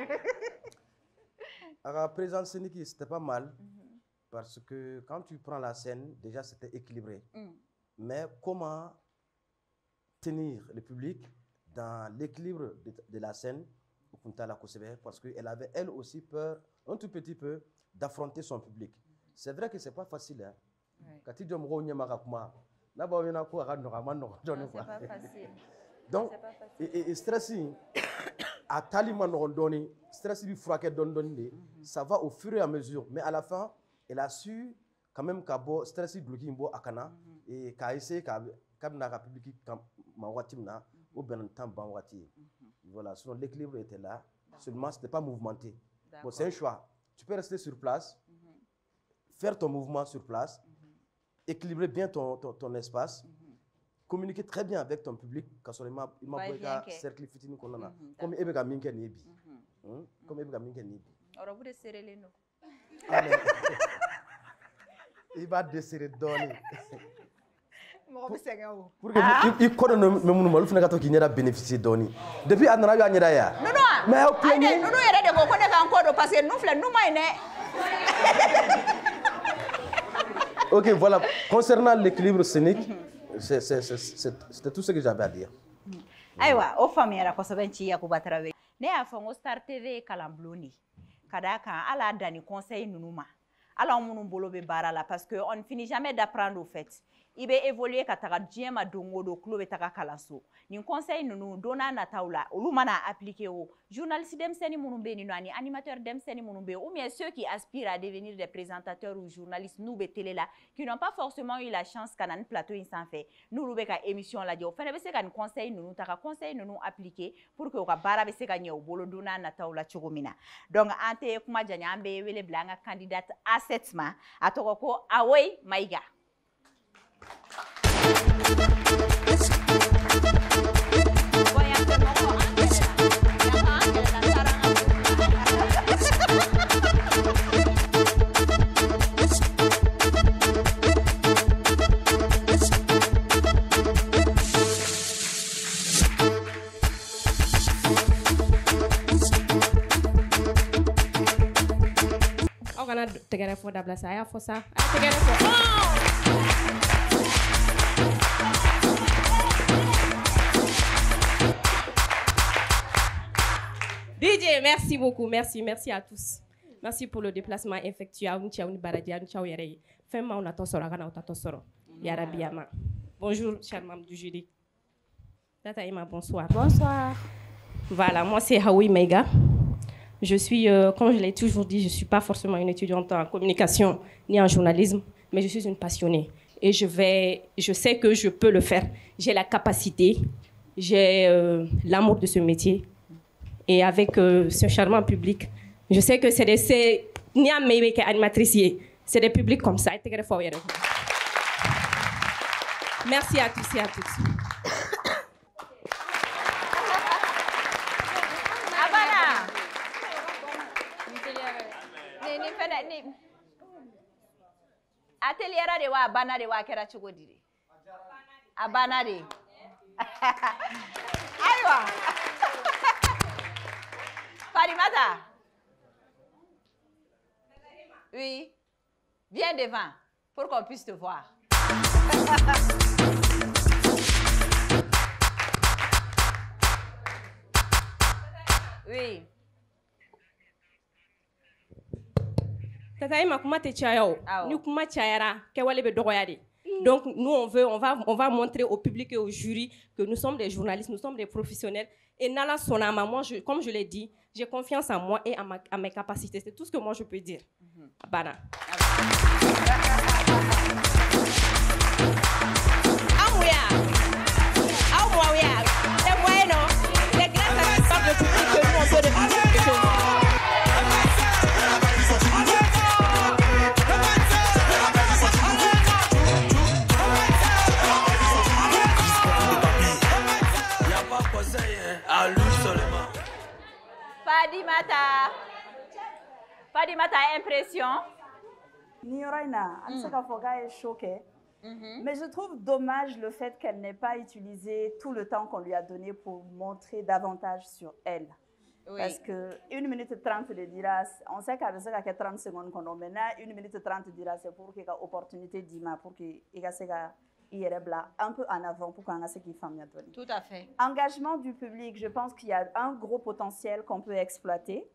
À la présence scénique, c'était pas mal. Parce que quand tu prends la scène, déjà c'était équilibré. Mais comment tenir le public dans l'équilibre de la scène, parce qu'elle avait elle aussi peur, un tout petit peu, d'affronter son public. C'est vrai que c'est pas facile. Hein? Quand tu dis c'est pas facile. Donc, et stressing, à Taliman Rondoni, stressing ça va au fur et à mesure. Mais à la fin, elle a su quand même qu'abo stressing bloqué imbo akana et qu'a essayé qu'à la public mawatimna ou ben temps banwati. Voilà, sinon l'équilibre était là. Seulement, c'était pas mouvementé. Bon, c'est un choix. Tu peux rester sur place. Faire ton mouvement sur place, équilibrer bien ton espace, communiquer très bien avec ton public, comme cercle fitini qu'on a, comme Ebeka Minke Nebi. Comme Ebeka Minke Nebi. Il va desserrer donner. Pour que il connaisse même nous, il faut qu'il y ait bénéficié d'oni. Depuis Adnana, il y a ya. Non, mais nous encore parce que nous Ok, voilà. Concernant l'équilibre scénique, c'était tout ce que j'avais à dire. Aïwa, au famille, la Kosobenchi Yakubatrawe. Ne a fait Star TV Kalambloni. Kadaka, à la dernière conseil nous. Alors, on ne barala parce qu'on ne finit jamais d'apprendre au fait. Il va évoluer katara diema dongo do club etaka kalaso. Ni conseil nous donna na taula, olumana appliqué au journaliste demseni munumbe ni nani animateur demseni munumbe ou bien ceux qui aspirent à devenir des présentateurs ou journalistes nous télé là qui n'ont pas forcément eu la chance qu'un plateau instant fait. Nous lubeka émission la dio. Fene bese kan conseil nous taka conseil nous appliqué pour que oka bara bese ka nyo bolo donna na taula chugomina. Donc ante kuma janya ambe wele blanga candidate assetma atoko away maiga. On va te gagner pour d'abord ça, faut ça. Te gagner pour. DJ, merci beaucoup, merci à tous. Merci pour le déplacement effectué à Unchaouni Baradia, Unchaouyere. Femme, on a ton soro, on a ton soro. Yarabiyama. Bonjour, chers membres du jury. Tata Ima, bonsoir. Bonsoir. Voilà, moi c'est Haoui Meiga. Je suis, comme je l'ai toujours dit, je ne suis pas forcément une étudiante en communication ni en journalisme, mais je suis une passionnée. Et je sais que je peux le faire. J'ai la capacité, j'ai l'amour de ce métier. Et avec ce charmant public, je sais que c'est des animatrices, c'est des publics comme ça. Merci à tous et à toutes. Atelier de wa bana de wa kera chugo dire. Abana de. Aywa. Farimata. Oui. Viens devant pour qu'on puisse te voir. Oui. Tata Emma kuma te caya o. Ni kuma cayara kɛwale bɛ dɔgɔya de. Donc nous on va montrer au public et au jury que nous sommes des journalistes, nous sommes des professionnels et Nala Sonama, moi comme je l'ai dit, j'ai confiance en moi et à mes capacités, c'est tout ce que moi je peux dire. Bana. C'est grâce à cette part de public que nous on peut définir quelque chose. Fadimata, impression? Nioraina, Ansaka Foga est choquée. Mais je trouve dommage le fait qu'elle n'ait pas utilisé tout le temps qu'on lui a donné pour montrer davantage sur elle. Oui. Parce que 1 minute 30 de Diras, on sait qu'avec ça, il y a 30 secondes qu'on a maintenant. 1 minute 30 de Diras, c'est pour qu'il y ait une opportunité d'Ima, pour qu'il y ait un peu en avant pour qu'on ait ce qu'il faut bien donner. Tout à fait. Engagement du public, je pense qu'il y a un gros potentiel qu'on peut exploiter.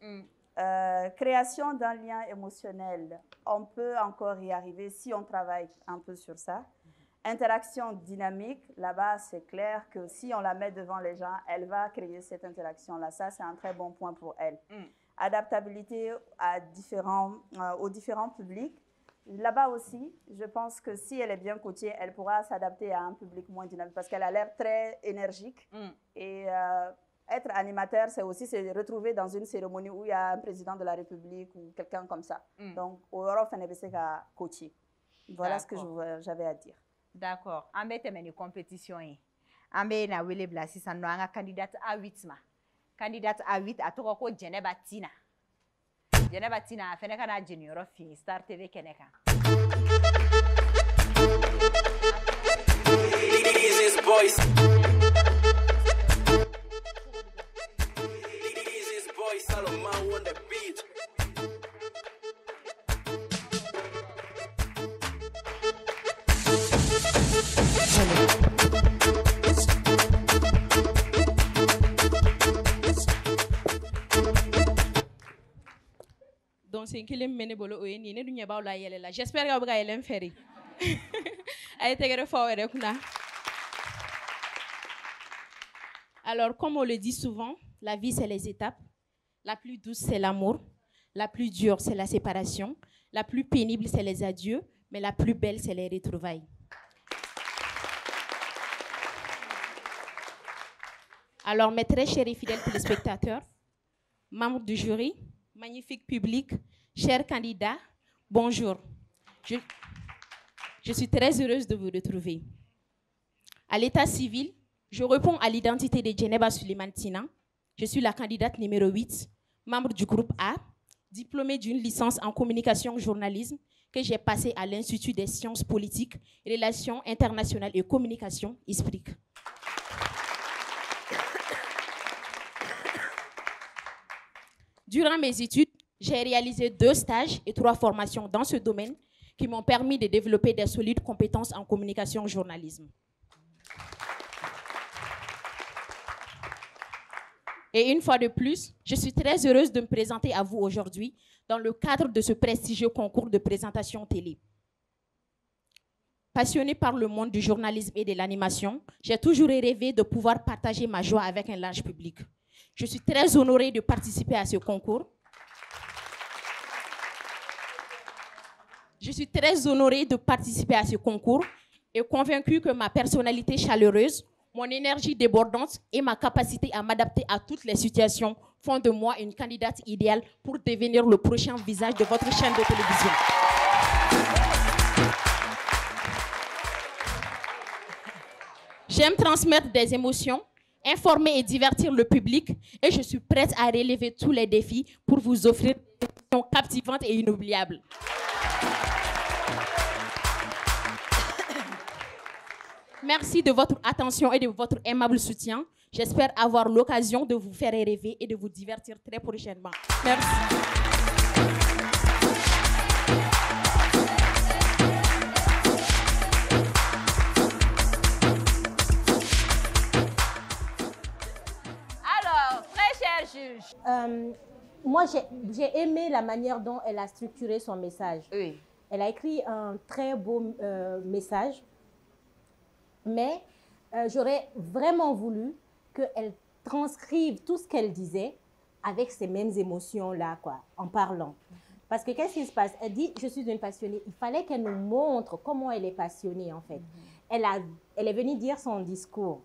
Création d'un lien émotionnel, on peut encore y arriver si on travaille un peu sur ça. Interaction dynamique, là-bas c'est clair que si on la met devant les gens, elle va créer cette interaction-là. Ça c'est un très bon point pour elle. Adaptabilité aux différents publics. Là-bas aussi, je pense que si elle est bien coachée, elle pourra s'adapter à un public moins dynamique parce qu'elle a l'air très énergique et être animateur, c'est aussi se retrouver dans une cérémonie où il y a un président de la République ou quelqu'un comme ça. Donc, au Europe, on est à coacher. Voilà ce que j'avais à dire. D'accord. On va faire une compétition. On va faire une candidate à 8. Candidate à 8, à tout cas, Geneva Tina. Geneva Tina, a fait un junior of Star TV Keneka. Easy boys. Salomon on the beat. Donc c'est qu'il mène bolo o ni ne dunya ba la yele la. J'espère que vous allez le faire. Allez te fort kuna. Alors comme on le dit souvent, la vie c'est les étapes. La plus douce, c'est l'amour. La plus dure, c'est la séparation. La plus pénible, c'est les adieux. Mais la plus belle, c'est les retrouvailles. Alors, mes très chers et fidèles téléspectateurs, membres du jury, magnifique public, chers candidats, bonjour. Je suis très heureuse de vous retrouver. À l'état civil, je réponds à l'identité de Geneva Suleiman Tina. Je suis la candidate numéro 8, membre du groupe A, diplômée d'une licence en communication journalisme que j'ai passée à l'Institut des sciences politiques, relations internationales et communication, ISPRIC. Durant mes études, j'ai réalisé 2 stages et 3 formations dans ce domaine qui m'ont permis de développer des solides compétences en communication journalisme. Et une fois de plus, je suis très heureuse de me présenter à vous aujourd'hui dans le cadre de ce prestigieux concours de présentation télé. Passionnée par le monde du journalisme et de l'animation, j'ai toujours rêvé de pouvoir partager ma joie avec un large public. Je suis très honorée de participer à ce concours. Je suis très honorée de participer à ce concours et convaincue que ma personnalité chaleureuse, mon énergie débordante et ma capacité à m'adapter à toutes les situations font de moi une candidate idéale pour devenir le prochain visage de votre chaîne de télévision. J'aime transmettre des émotions, informer et divertir le public et je suis prête à relever tous les défis pour vous offrir des émissions captivantes et inoubliables. Merci de votre attention et de votre aimable soutien. J'espère avoir l'occasion de vous faire rêver et de vous divertir très prochainement. Merci. Alors, très cher juge. moi, j'ai aimé la manière dont elle a structuré son message. Oui. Elle a écrit un très beau message, mais j'aurais vraiment voulu qu'elle transcrive tout ce qu'elle disait avec ces mêmes émotions-là, quoi, en parlant. Parce que qu'est-ce qui se passe? Elle dit, je suis une passionnée. Il fallait qu'elle nous montre comment elle est passionnée, en fait. Elle est venue dire son discours,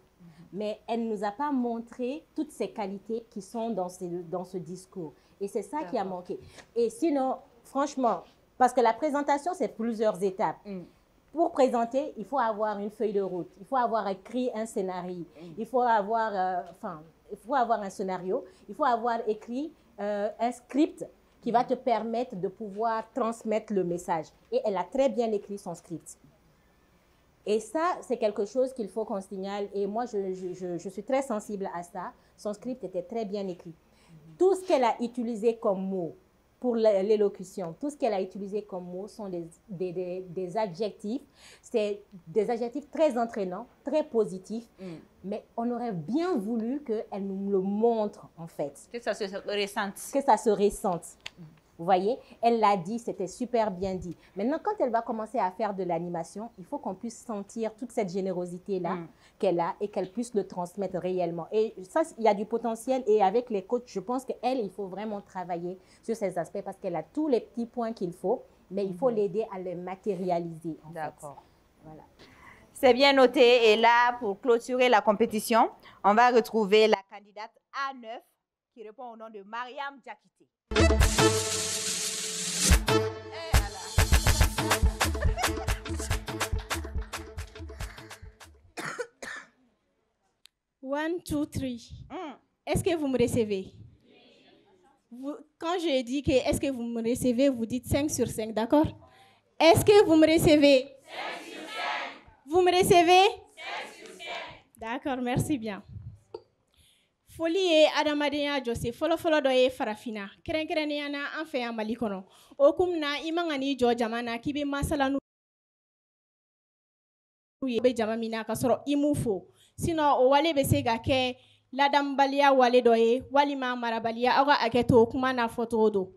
mais elle ne nous a pas montré toutes ces qualités qui sont dans ce discours. Et c'est ça qui a manqué. Et sinon, franchement, parce que la présentation, c'est plusieurs étapes. Pour présenter, il faut avoir une feuille de route. Il faut avoir écrit un scénario. Il faut avoir, un scénario. Il faut avoir écrit un script qui va te permettre de pouvoir transmettre le message. Et elle a très bien écrit son script. Et ça, c'est quelque chose qu'il faut qu'on signale. Et moi, je suis très sensible à ça. Son script était très bien écrit. Tout ce qu'elle a utilisé comme mot pour l'élocution, tout ce qu'elle a utilisé comme mots sont des adjectifs. C'est des adjectifs très entraînants, très positifs. Mais on aurait bien voulu qu'elle nous le montre, en fait. Que ça se ressente. Que ça se ressente. Vous voyez, elle l'a dit, c'était super bien dit. Maintenant, quand elle va commencer à faire de l'animation, il faut qu'on puisse sentir toute cette générosité-là qu'elle a et qu'elle puisse le transmettre réellement. Et ça, il y a du potentiel. Et avec les coachs, je pense qu'elle, il faut vraiment travailler sur ces aspects parce qu'elle a tous les petits points qu'il faut, mais il faut l'aider à les matérialiser. D'accord. Voilà. C'est bien noté. Et là, pour clôturer la compétition, on va retrouver la candidate A9 qui répond au nom de Mariam Diakité. One, two, three. Est-ce que vous me recevez? Quand je dis que est-ce que vous me recevez, vous dites 5 sur 5, d'accord? Est-ce que vous me recevez? 5 sur 5. Vous me recevez? 5 sur 5. D'accord, merci bien. Foli ye adamadenya jose folo do ye farafina keren na an fe Mali kono o kumna imangani jo jamana kibe masala nu ye be jamamina ka soro imufo sino o wale be se ga ke ladambalia wale do ye walima marabalia awa aketo kuma na photo do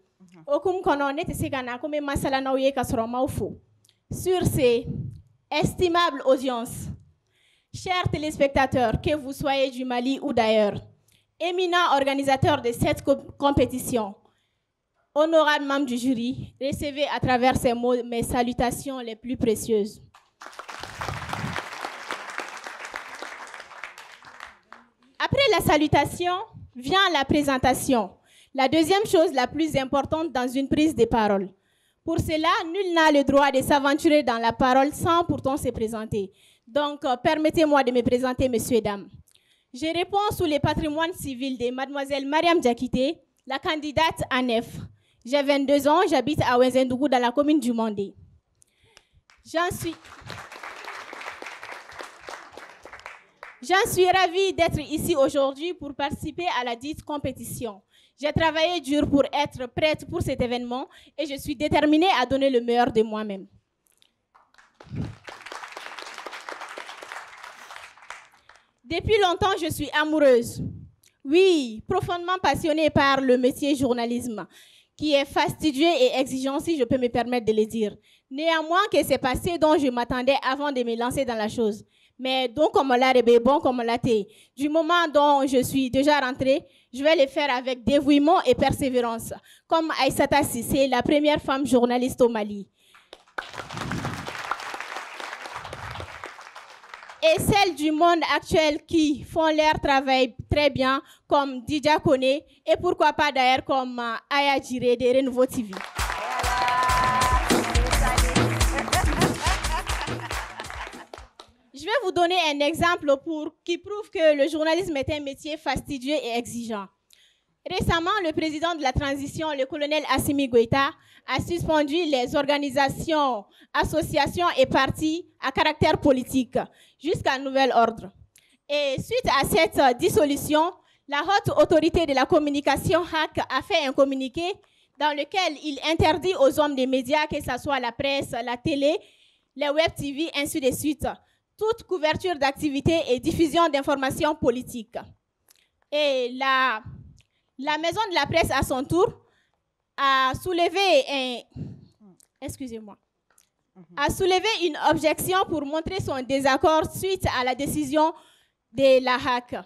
o kum kono ne te se ga na ko me masala na ye ka soro maufo. Sur ces estimables audiences, chers téléspectateurs, que vous soyez du Mali ou d'ailleurs, éminent organisateur de cette compétition, honorable membre du jury, recevez à travers ces mots mes salutations les plus précieuses. Après la salutation, vient la présentation. La deuxième chose la plus importante dans une prise de parole. Pour cela, nul n'a le droit de s'aventurer dans la parole sans pourtant se présenter. Donc, permettez-moi de me présenter, messieurs et dames. Je réponds sous le patrimoine civil de mademoiselle Mariam Diakité, la candidate A9. J'ai 22 ans, j'habite à Wenzendougou dans la commune du Mandé. J'en suis ravie d'être ici aujourd'hui pour participer à la dite compétition. J'ai travaillé dur pour être prête pour cet événement et je suis déterminée à donner le meilleur de moi-même. Depuis longtemps, je suis amoureuse. Oui, profondément passionnée par le métier journalisme, qui est fastidieux et exigeant, si je peux me permettre de le dire. Néanmoins, que c'est passé dont je m'attendais avant de me lancer dans la chose. Mais donc, comme on l'a rébé, bon, comme on l'a été. Du moment dont je suis déjà rentrée, je vais le faire avec dévouement et persévérance. Comme Aïssata Sissé, la première femme journaliste au Mali. Et celles du monde actuel qui font leur travail très bien, comme Didia Kone, et pourquoi pas d'ailleurs comme Aya Jiré de Renouveau TV. Je vais vous donner un exemple qui prouve que le journalisme est un métier fastidieux et exigeant. Récemment, le président de la transition, le colonel Assimi Goïta, a suspendu les organisations, associations et partis à caractère politique jusqu'à nouvel ordre. Et suite à cette dissolution, la haute autorité de la communication HAC a fait un communiqué dans lequel il interdit aux hommes des médias, que ce soit la presse, la télé, les web TV, ainsi de suite, toute couverture d'activités et diffusion d'informations politiques. Et La maison de la presse, à son tour, a soulevé une objection pour montrer son désaccord suite à la décision de la HAC.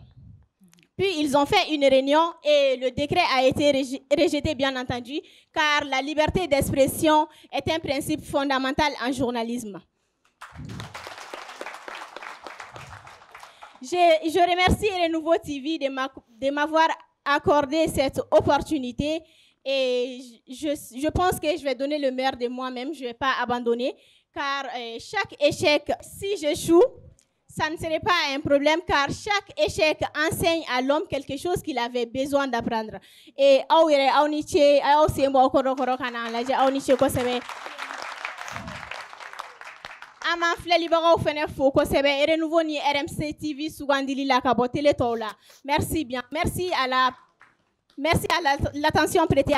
Puis ils ont fait une réunion et le décret a été rejeté, bien entendu, car la liberté d'expression est un principe fondamental en journalisme. Je remercie Renouveau TV de m'avoir accordé cette opportunité et je pense que je vais donner le meilleur de moi-même, je ne vais pas abandonner, car chaque échec, si j'échoue, ça ne serait pas un problème, car chaque échec enseigne à l'homme quelque chose qu'il avait besoin d'apprendre. Et ama filɛlibagaw fɛnɛ fo kosɛbɛ Renouveau ni RMC TV sugandili la ka bɔ télé tɔw la. Merci bien. Merci à l'attention prêtée.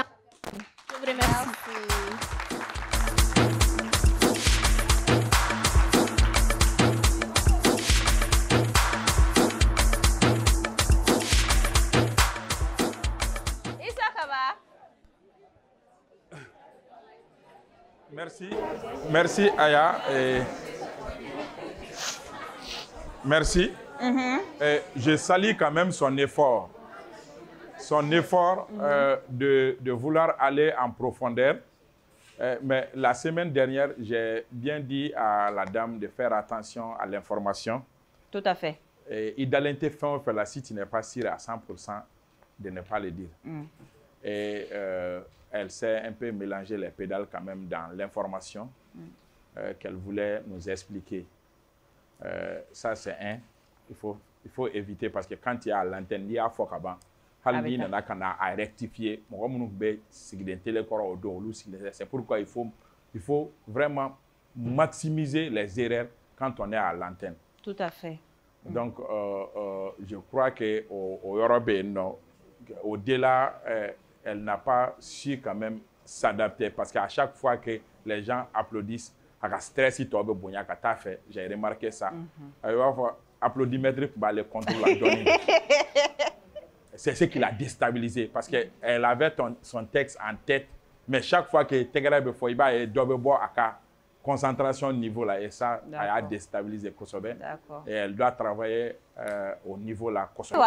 Je vous remercie. Issa Kaba. Merci Aya. Merci. Je salue quand même son effort. De vouloir aller en profondeur. Mais la semaine dernière, j'ai bien dit à la dame de faire attention à l'information. Tout à fait. Idalente fin la si tu n'es pas sûr à 100% de ne pas le dire. Et elle s'est un peu mélangé les pédales quand même dans l'information qu'elle voulait nous expliquer. Ça, c'est un. Il faut éviter parce que quand il y a l'antenne, il y a fort avant. Il y a à rectifier. C'est pourquoi il faut vraiment maximiser les erreurs quand on est à l'antenne. Tout à fait. Donc, je crois qu'au-delà, elle n'a pas su quand même s'adapter parce qu'à chaque fois que les gens applaudissent, j'ai remarqué ça. Applaudimètre pour le contrôle. C'est ce qui l'a déstabilisé parce qu'elle avait son texte en tête, mais chaque fois que Tegrebe Foiba et Dobebo Aka, concentration niveau là, et ça a déstabilisé Kosobe. Et elle doit travailler au niveau là. Kosobe.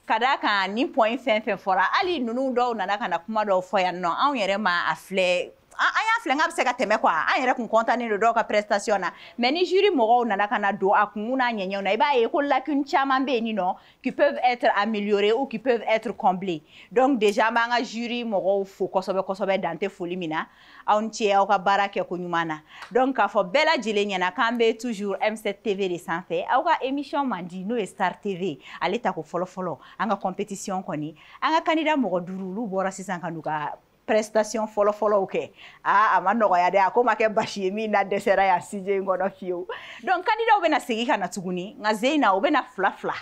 Kada kan ni point fɛn fɔra hali ninnu dɔw nana kana kuma dɔw fɔ yan nɔ anw yɛrɛ ma a filɛ an y'a filɛ n ka bɛ se ka tɛmɛ quoi an yɛrɛ kun content de dɔw ka prestation na mais ni jury mɔgɔw nana kana don a kun n'a ɲɛɲɛw na i b'a ye ko lacune caman bɛ yen ni nɔ qui peuvent être améliorées ou qui peuvent être comblées donc déjà an b'an ka jury mɔgɔw fo kosɛbɛ kosɛbɛ dan tɛ foli min na aw ni ce aw ka baara kɛ ko ɲuman na donc k'a fɔ bɛɛ lajɛlen ɲɛna k'an bɛ toujours M7 TV de sanfɛ aw ka émission man di n'o ye Star TV ale ta ko fɔlɔ-fɔlɔ an ka compétition kɔni an ka candidat mɔgɔ 5 olu bɔra sisan ka n'u ka prestation fɔlɔ-fɔlɔw kɛ a ma nɔgɔya dɛ a ko ma kɛ basi ye min na dɛsɛra yan studio in kɔnɔ fiyewu donc candidat bɛna segin ka na tuguni nka Zeyina u bɛna fila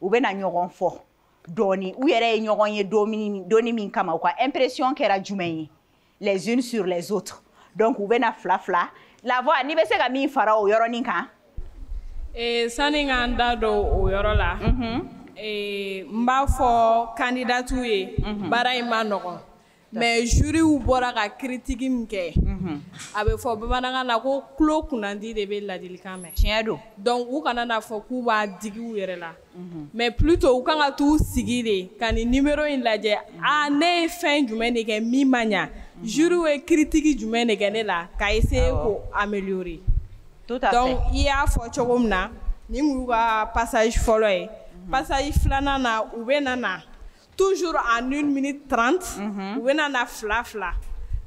u bɛna ɲɔgɔn fɔ dɔɔni u yɛrɛ ye ɲɔgɔn ye donni min kama u ka impression kɛra jumɛn ye les unes sur les autres donc u bɛna fila la voix ni bɛ se ka min fara o yɔrɔnin kan sani k'an da don o yɔrɔ la n b'a fɔ candidatu ye baara in ma nɔgɔn mais juryw bɔra ka critique min kɛ a bɛ fɔ bamanankan na ko tulo kunnandi de bɛ ladilikan mɛn tiɲɛ don donc u kana na fɔ k'u b'a digi u yɛrɛ la mais plutôt u kan ka t'u sigi de ka nin numéro in lajɛ ne ye fɛn jumɛn de kɛ min ma ɲa juryw ye critique jumɛn de kɛ ne la ka essayer k'o améliorer donc i y'a fɔ cogo min na nin y'u ka passage fɔlɔ ye passage filanan na u bɛ na toujours en 1 minute 30 u bɛ na fila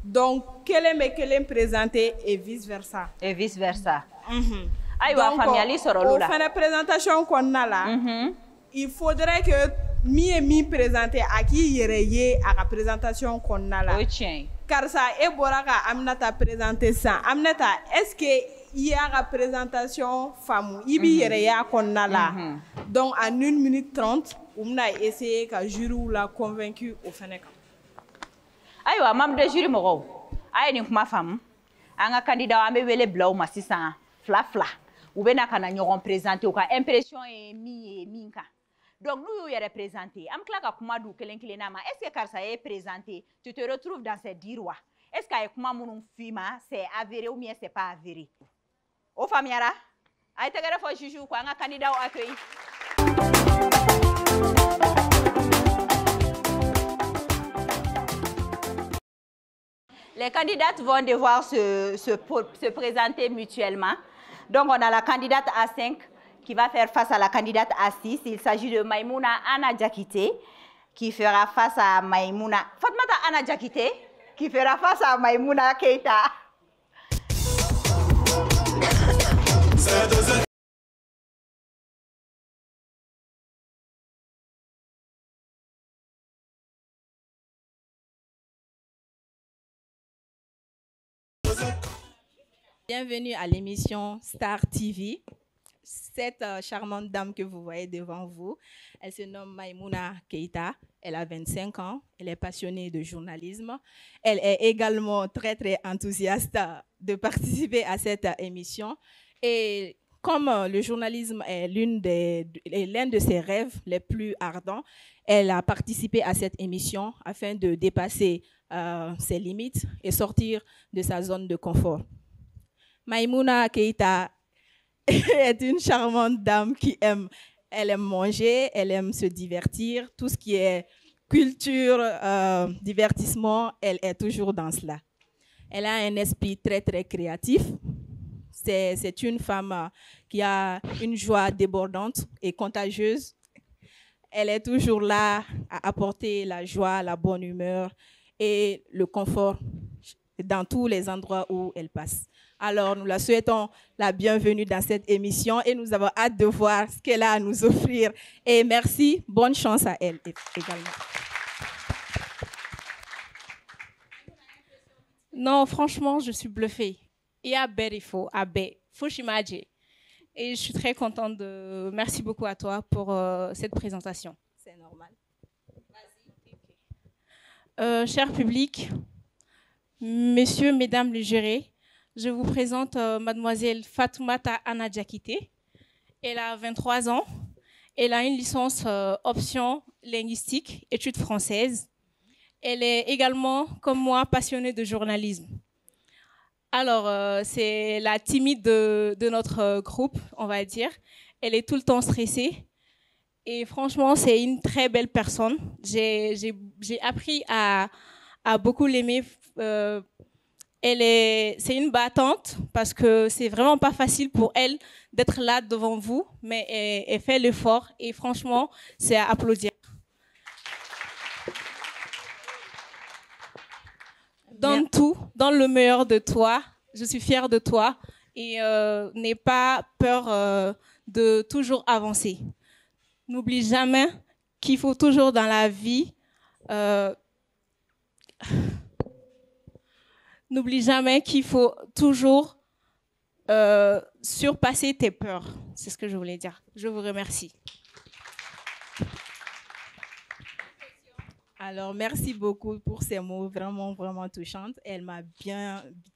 donc kelen bɛ kelen présenter et vice versa ayiwa faamuyali sɔrɔ olu la o fana présentation kɔnɔna la il faudrait que min ye min présenter a k'i yɛrɛ ye a ka présentation kɔnɔna la o ye tiɲɛ ye karisa e bɔra ka Aminata présenter sisan Aminata est-ce que i y'a ka présentation faamu i b'i yɛrɛ ye a kɔnɔna la donc en 1 minute 30 u bɛna essayer ka juryw la convaincu o fana kan ayiwa membre de jury mɔgɔw a ye nin kuma faamu an ka candidat an bɛ wele bila u ma sisan fila u bena kana ɲɔgɔn présenter u ka impression ye min kan. Donc nous y'u yɛrɛ présenter am tila ka kuma du kelen kelen na ma est-ce que karisa ye présenter tu te retrouves dans ces dires wa est-ce que a ye kuma minnu f'i ma c'est avéré ou bien c'est pas avéré o faamuyara a ye tɛgɛrɛ fɔ juge ko an ka candidat accueilli. Les candidates vont devoir se présenter mutuellement. Donc, on a la candidate A5 qui va faire face à la candidate A6. Il s'agit de Maïmouna Anna Diakité qui fera face à Maïmouna... Fatmata Anna Diakité qui fera face à Maïmouna Keita. Bienvenue à l'émission Star TV. Cette charmante dame que vous voyez devant vous, elle se nomme Maïmouna Keita. Elle a 25 ans. Elle est passionnée de journalisme. Elle est également très, très enthousiaste de participer à cette émission. Et comme le journalisme est l'un de ses rêves les plus ardents, elle a participé à cette émission afin de dépasser ses limites et sortir de sa zone de confort. Maïmouna Keita est une charmante dame elle aime manger, elle aime se divertir, tout ce qui est culture, divertissement, elle est toujours dans cela. Elle a un esprit très, très créatif. C'est une femme qui a une joie débordante et contagieuse. Elle est toujours là à apporter la joie, la bonne humeur et le confort dans tous les endroits où elle passe. Alors, nous la souhaitons la bienvenue dans cette émission et nous avons hâte de voir ce qu'elle a à nous offrir. Et merci, bonne chance à elle également. Non, franchement, je suis bluffée. Il y a Berifo, Abe, Fushimaje. Et je suis très contente de... Merci beaucoup à toi pour cette présentation. C'est normal. Cher public, messieurs, mesdames les jurés, je vous présente mademoiselle Fatoumata Anna Diakité. Elle a 23 ans. Elle a une licence option linguistique, études françaises. Elle est également, comme moi, passionnée de journalisme. Alors, c'est la timide de notre groupe, on va dire. Elle est tout le temps stressée. Et franchement, c'est une très belle personne. J'ai appris à beaucoup l'aimer. C'est une battante parce que c'est vraiment pas facile pour elle d'être là devant vous, mais elle fait l'effort et franchement, c'est à applaudir. Donne tout, donne le meilleur de toi. Je suis fière de toi et n'aie pas peur de toujours avancer. N'oublie jamais qu'il faut toujours dans la vie n'oublie jamais qu'il faut toujours surpasser tes peurs. C'est ce que je voulais dire. Je vous remercie. Alors, merci beaucoup pour ces mots vraiment, vraiment touchants. Elle m'a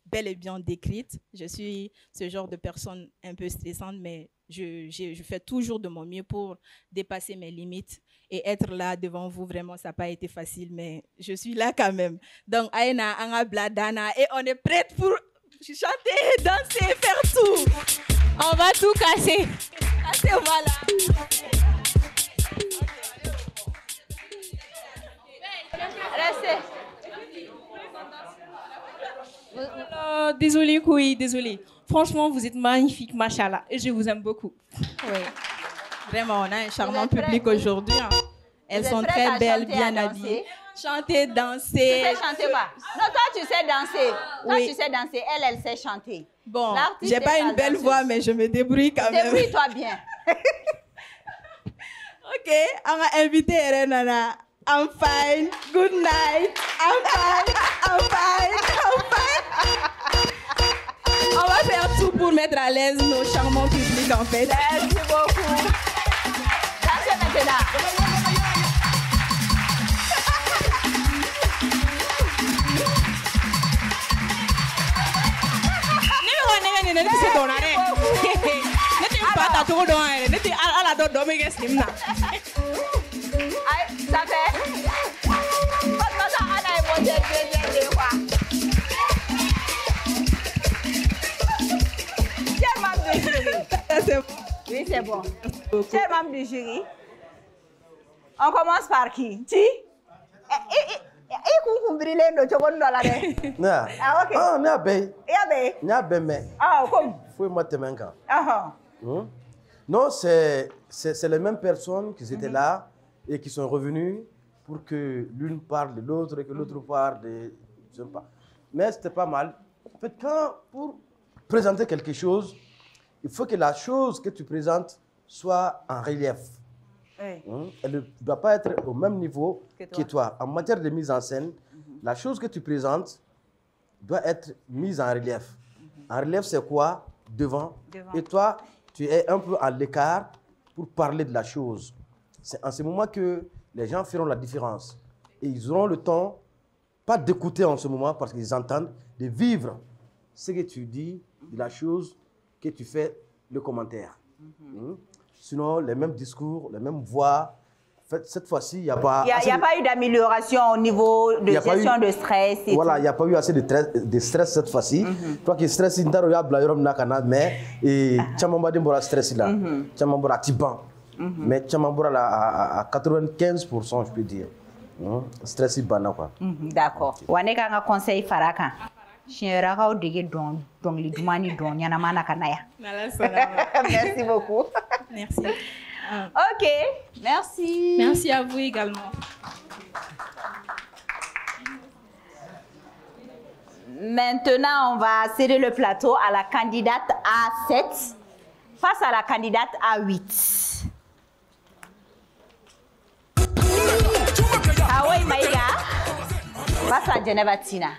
bel et bien décrite. Je suis ce genre de personne un peu stressante, mais je fais toujours de mon mieux pour dépasser mes limites et être là devant vous. Vraiment, ça n'a pas été facile, mais je suis là quand même. Donc, Aïna, Anga, Bladana, et on est prête pour chanter, danser, faire tout. On va tout casser. Casser, voilà. Restez. Désolée, Koui, désolée. Franchement, vous êtes magnifique, machallah, et je vous aime beaucoup. Oui. Vraiment, on a un charmant public aujourd'hui. Hein. Elles sont très belles, bien habillées. Chanter, danser. Tu sais chanter quoi? Non, toi, tu sais danser. Toi, oui. tu sais danser. Elle sait chanter. Bon, j'ai pas une belle voix, mais je me débrouille quand même. Débrouille-toi bien. Ok, on va inviter Renana. I'm fine. Good night. I'm fine. I'm fine. I'm fine. On va faire tout pour mettre à l'aise nos charmants publics en fait. Merci beaucoup. Dansez maintenant. Numéro 9, ta cogo dɔn yɛrɛ ne tɛ ala dɔn dɔ bɛ kɛ slim na. Ayi ça fait. Fatumata Ana ye modèle deuxième de quoi. Chers membres du jury. Oui, c'est bon. Chers membres du jury, on commence par qui? Tu? Non, c'est les mêmes personnes qui étaient là et qui sont revenues pour que l'une parle de l'autre et que l'autre parle de... Je sais pas. Mais c'était pas mal. En fait, pour présenter quelque chose, il faut que la chose que tu présentes soit en relief. Oui. Elle ne doit pas être au même niveau que toi. En matière de mise en scène, la chose que tu présentes doit être mise en relief. En relief, c'est quoi? Devant. Et toi, tu es un peu à l'écart pour parler de la chose. C'est en ce moment que les gens feront la différence. Et ils auront le temps, pas d'écouter en ce moment parce qu'ils entendent, de vivre ce que tu dis, de la chose que tu fais, le commentaire. Sinon, les mêmes discours, les mêmes voix. En fait, cette fois-ci, il n'y a pas... Il n'y a pas eu d'amélioration au niveau de gestion de stress. Voilà, il n'y a pas eu assez de stress cette fois-ci. Toi qui stress, il y a mais il stress là. Mais à 95%, je peux dire. Stress, il quoi. D'accord. On est un conseil Faraka. Merci beaucoup. Merci. Ok, merci. Merci à vous également. Maintenant, on va céder le plateau à la candidate A7 face à la candidate A8. Hawaii Maïga face à Geneva Tina.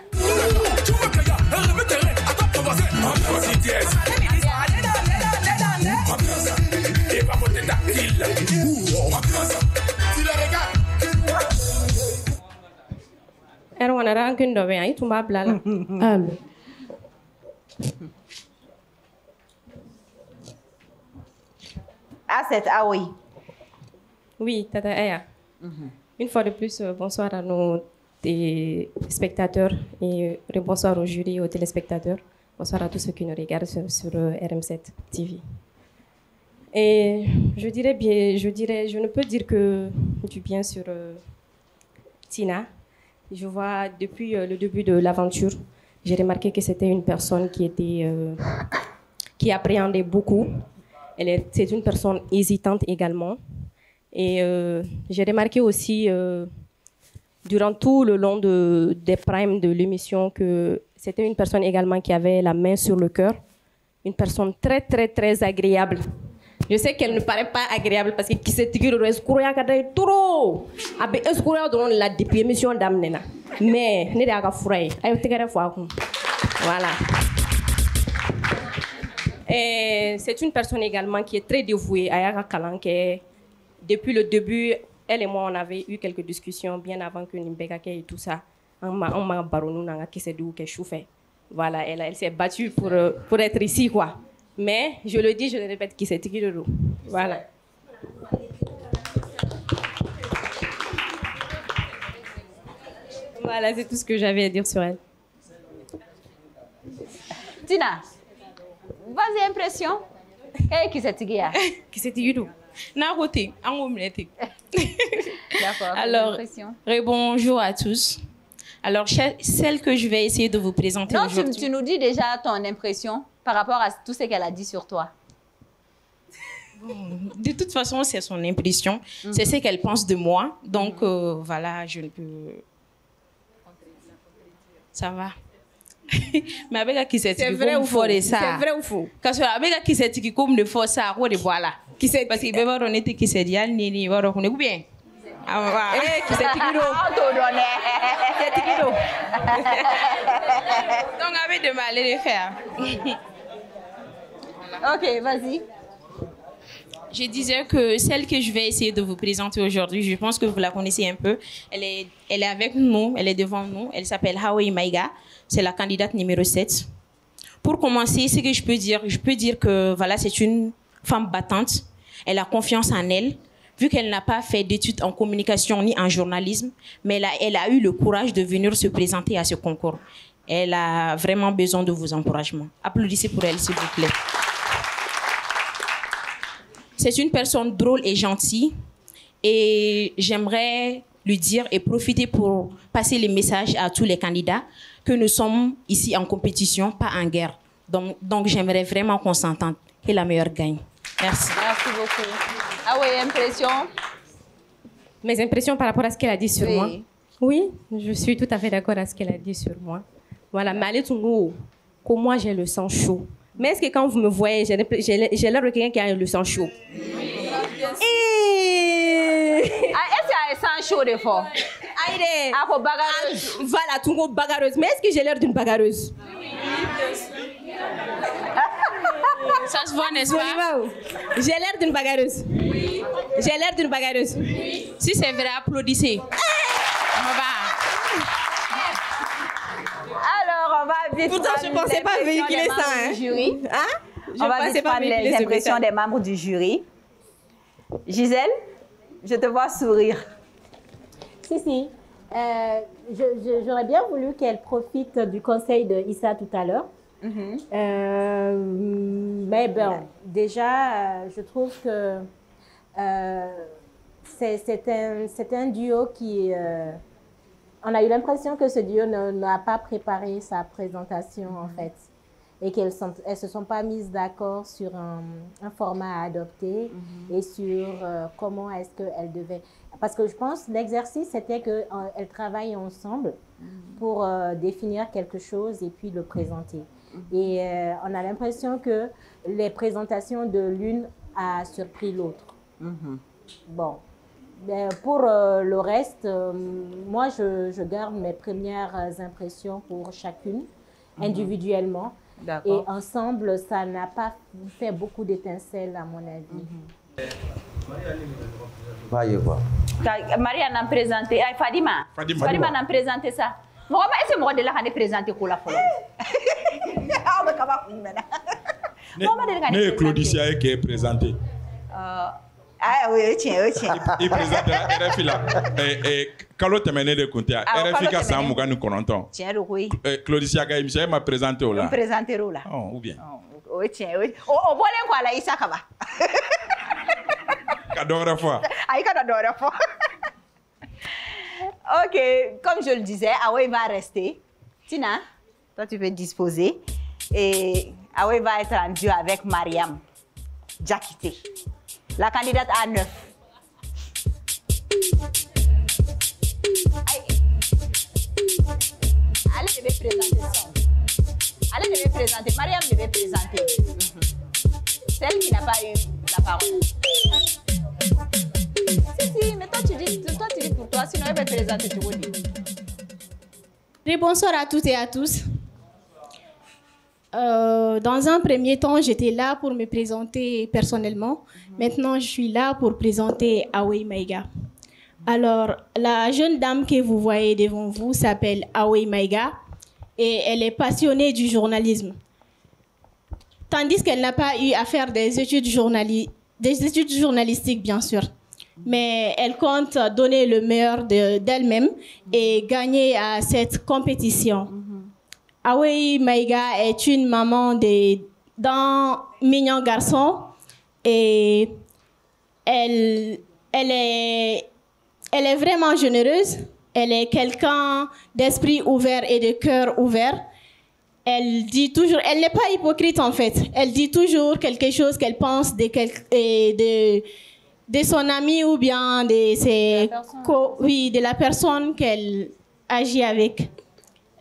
Erwan ara ankin do ben ay tumba blala. Allo. A7, ah oui. Oui, Tata Aya. Une fois de plus, bonsoir à nos spectateurs et bonsoir au jury et aux téléspectateurs. Bonsoir à tous ceux qui nous regardent sur RM7 TV. Et je ne peux dire que du bien sur Tina. Je vois depuis le début de l'aventure, j'ai remarqué que c'était une personne qui appréhendait beaucoup. C'est une personne hésitante également. Et j'ai remarqué aussi durant tout le long des primes de l'émission que c'était une personne également qui avait la main sur le cœur. Une personne très, très, très agréable. Je sais qu'elle ne paraît pas agréable parce que qui s'est tiré le escouria kadai trop. Abe escouria dans la depuis émission d'amnena. Mais ne daga fouray. Ayo tigere fois. Voilà. Et c'est une personne également qui est très dévouée à Yara Kalanke. Depuis le début, elle et moi, on avait eu quelques discussions bien avant que Nimbegake et tout ça. On m'a baronou nanga kisedou ke choufé. Voilà, elle s'est battue pour être ici, quoi. Mais je le dis, je le répète, qui c'est Tikiroro. Voilà. Voilà, c'est tout ce que j'avais à dire sur elle. Tina, vas-y, impression. Et qui c'est Tikia? Qui c'est Tikiroro? Naroté, en omelette. D'accord. Alors, bonjour à tous. Alors, celle que je vais essayer de vous présenter aujourd'hui... Non, tu nous dis déjà ton impression par rapport à tout ce qu'elle a dit sur toi. De toute façon, c'est son impression. C'est ce qu'elle pense de moi. Donc, voilà, je ne peux... Ça va. Mais avec qui c'est vrai ou faux? C'est vrai ou faux? Parce que avec qui c'est qui comme de faux ça, voilà. Qui c'est parce qu'il veut voir on était qui c'est dial ni voir on est bien. Eh, qui c'est Tikiro? C'est Tikiro. Donc avec de mal les faire. Ok, vas-y. Je disais que celle que je vais essayer de vous présenter aujourd'hui, je pense que vous la connaissez un peu. Elle est avec nous, elle est devant nous. Elle s'appelle Hawaii Maïga. C'est la candidate numéro 7. Pour commencer, ce que je peux dire que voilà, c'est une femme battante. Elle a confiance en elle. Vu qu'elle n'a pas fait d'études en communication ni en journalisme, mais elle a eu le courage de venir se présenter à ce concours. Elle a vraiment besoin de vos encouragements. Applaudissez pour elle, s'il vous plaît. C'est une personne drôle et gentille. Et j'aimerais lui dire et profiter pour passer les messages à tous les candidats que nous sommes ici en compétition, pas en guerre. Donc j'aimerais vraiment qu'on s'entende et la meilleure gagne. Merci. Merci beaucoup. Ah oui, impression. Mes impressions par rapport à ce qu'elle a dit sur moi. Oui, je suis tout à fait d'accord avec ce qu'elle a dit sur moi. Voilà, mais allez tout haut. Que moi j'ai le sang chaud. Mais est-ce que quand vous me voyez, j'ai l'air de quelqu'un qui a le sang chaud? Est-ce qu'il y a un sang chaud des fois? Aïe, bagareuse. Voilà, tout le monde bagareuse. Mais est-ce que j'ai l'air d'une bagareuse? Ça se voit, n'est-ce pas? J'ai l'air d'une bagareuse. J'ai l'air d'une bagareuse. Si c'est vrai, applaudissez. Alors, on va vite. Pourtant, je ne pensais pas véhiculer ça. Hein? Jury. Hein? On va vite prendre les impressions des membres du jury. Gisèle, je te vois sourire. Si. J'aurais bien voulu qu'elle profite du conseil de Issa tout à l'heure. Mais bon, déjà, je trouve que c'est un duo qui... on a eu l'impression que ce duo n'a pas préparé sa présentation, en fait. Et qu'elles ne se sont pas mises d'accord sur un format à adopter et sur comment est-ce qu'elles devaient... Parce que je pense que l'exercice, c'était qu'elles travaillent ensemble pour définir quelque chose et puis le présenter. Et on a l'impression que les présentations de l'une a surpris l'autre. Bon. Pour le reste, moi, je garde mes premières impressions pour chacune, individuellement. Et ensemble, ça n'a pas fait beaucoup d'étincelles, à mon avis. Marianne a présenté, Fadima a présenté ça. Moi, c'est moi de la présenté pour la folie. Ne Claudicia qui est présenté. Ah oui, tiens. Il présente la RFI là. Quand tu mené de compter, RFI ka san mugan ni kononton. Tiens, oui. Claudicia ka émission m'a présenté au là. Présenté au là. Oh, ou bien. Oui, tiens, oui. Oh, bon, quoi là, Issa Kaba. Kadora fois. Aïe, kadora fois. Ok, comme je le disais, Awe va rester. Tina, toi tu peux disposer. Et Awe va être en duo avec Mariam Jakite. La candidate à 9. Allez, je vais présenter ça. Allez, je vais présenter. Mariam devait présenter. Celle qui n'a pas eu la parole. Si, mais toi tu dis pour toi, sinon elle va te présenter tout le monde. Bonsoir à toutes et à tous. Dans un premier temps, j'étais là pour me présenter personnellement. Maintenant, je suis là pour présenter Awe Maïga. Alors, la jeune dame que vous voyez devant vous s'appelle Awe Maïga et elle est passionnée du journalisme. Tandis qu'elle n'a pas eu à faire des études journalistiques, bien sûr. Mais elle compte donner le meilleur d'elle-même et gagner à cette compétition. Awe Maïga est une maman d'un mignon garçon et elle est vraiment généreuse. Elle est quelqu'un d'esprit ouvert et de cœur ouvert. Elle dit toujours, elle n'est pas hypocrite en fait. Elle dit toujours quelque chose qu'elle pense de son ami ou bien de la personne qu'elle agit avec.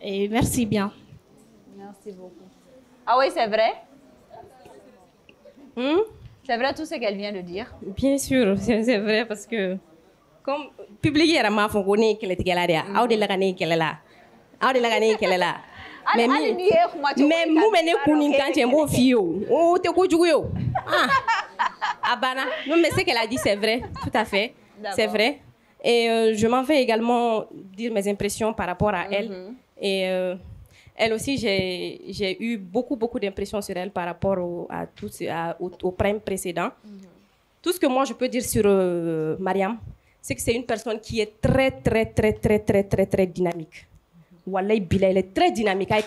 Et merci bien. Merci beaucoup. Ah oui, c'est vrai? C'est vrai tout ce qu'elle vient de dire? Bien sûr, c'est vrai parce que comme publier à ma fonction qu'elle est galère, de la gagner qu'elle est là, de la gagner qu'elle est là. Mais moi mener kunin quand tu es beau fio, oh te kojuyo. Ah bana, non mais ce qu'elle a dit c'est vrai, tout à fait, c'est vrai. Et je m'en vais également dire mes impressions par rapport à elle. Et Elle aussi, j'ai eu beaucoup d'impressions sur elle par rapport au prime précédent. Tout ce que moi, je peux dire sur Mariam, c'est que c'est une personne qui est très dynamique. Wallahi Bila, elle est très dynamique. Elle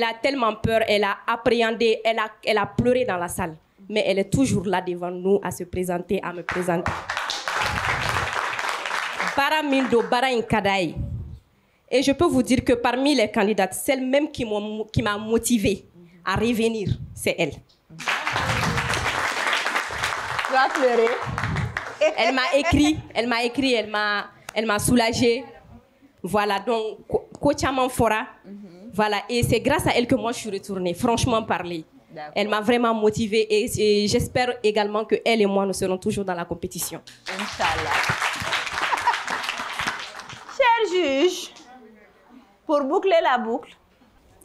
a tellement peur, elle a appréhendé, elle a pleuré dans la salle. Mais elle est toujours là devant nous à se présenter, à me présenter. Bara Mindo, Bara Inkadaï. Et je peux vous dire que parmi les candidates, celle même qui m'a motivée à revenir, c'est elle. Tu vas pleurer. Elle m'a écrit, elle m'a soulagée. Voilà, donc, Kochaman Fora. Voilà, et c'est grâce à elle que moi je suis retournée, franchement parler. Elle m'a vraiment motivée et j'espère également que elle et moi, nous serons toujours dans la compétition. Inch'Allah. Cher juge, pour boucler la boucle.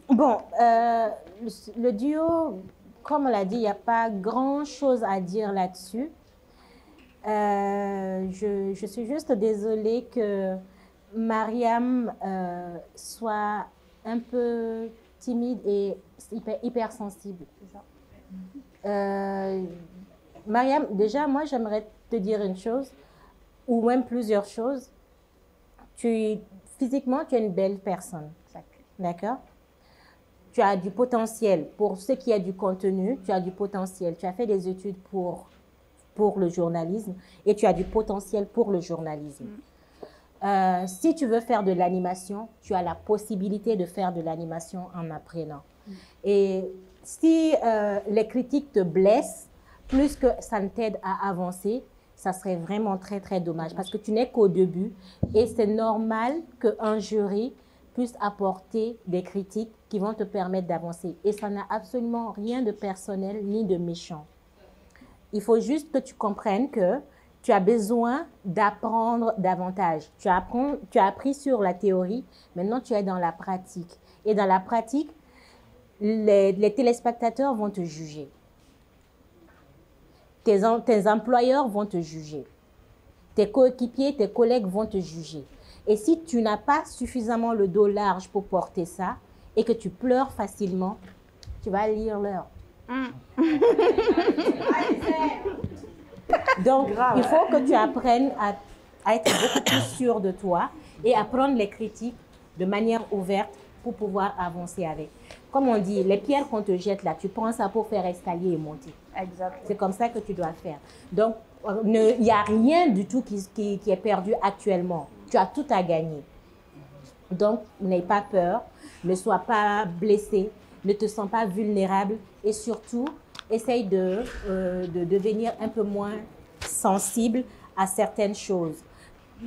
Bon, le duo, comme on l'a dit, il n'y a pas grand-chose à dire là-dessus. Je suis juste désolée que Mariam soit un peu timide et hypersensible. Mariam, déjà, moi, j'aimerais te dire une chose, ou même plusieurs choses. Physiquement, tu es une belle personne. D'accord? Tu as du potentiel. Pour ce qui est du contenu, tu as du potentiel. Tu as fait des études pour le journalisme et tu as du potentiel pour le journalisme. Si tu veux faire de l'animation, tu as la possibilité de faire de l'animation en apprenant. Et si les critiques te blessent, plus que ça ne t'aide à avancer, ça serait vraiment très dommage parce que tu n'es qu'au début et c'est normal qu'un jury puisse apporter des critiques qui vont te permettre d'avancer. Et ça n'a absolument rien de personnel ni de méchant. Il faut juste que tu comprennes que tu as besoin d'apprendre davantage. Tu as appris sur la théorie, maintenant tu es dans la pratique. Et dans la pratique, les téléspectateurs vont te juger. Tes employeurs vont te juger. Tes coéquipiers, tes collègues vont te juger. Et si tu n'as pas suffisamment le dos large pour porter ça et que tu pleures facilement, tu vas lire l'heure. Donc, il faut que tu apprennes à être beaucoup plus sûr de toi et à prendre les critiques de manière ouverte pour pouvoir avancer avec. Comme on dit, les pierres qu'on te jette là, tu prends ça pour faire escalier et monter. Exact. C'est comme ça que tu dois faire. Donc, il n'y a rien du tout qui est perdu actuellement. Tu as tout à gagner. Donc, n'aie pas peur, ne sois pas blessé, ne te sens pas vulnérable et surtout, essaye de devenir un peu moins sensible à certaines choses.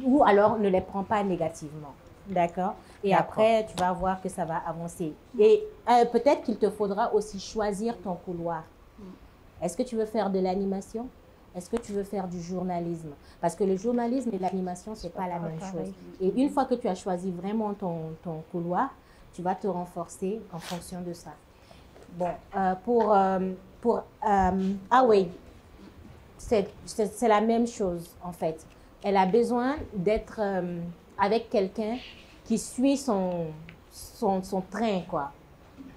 Ou alors, ne les prends pas négativement. D'accord? Et après, tu vas voir que ça va avancer. Et peut-être qu'il te faudra aussi choisir ton couloir. Est-ce que tu veux faire de l'animation? Est-ce que tu veux faire du journalisme? Parce que le journalisme et l'animation, ce n'est pas la même chose. Et une fois que tu as choisi vraiment ton couloir, tu vas te renforcer en fonction de ça. Bon, pour Away, c'est la même chose en fait. Elle a besoin d'être avec quelqu'un qui suit son train, quoi.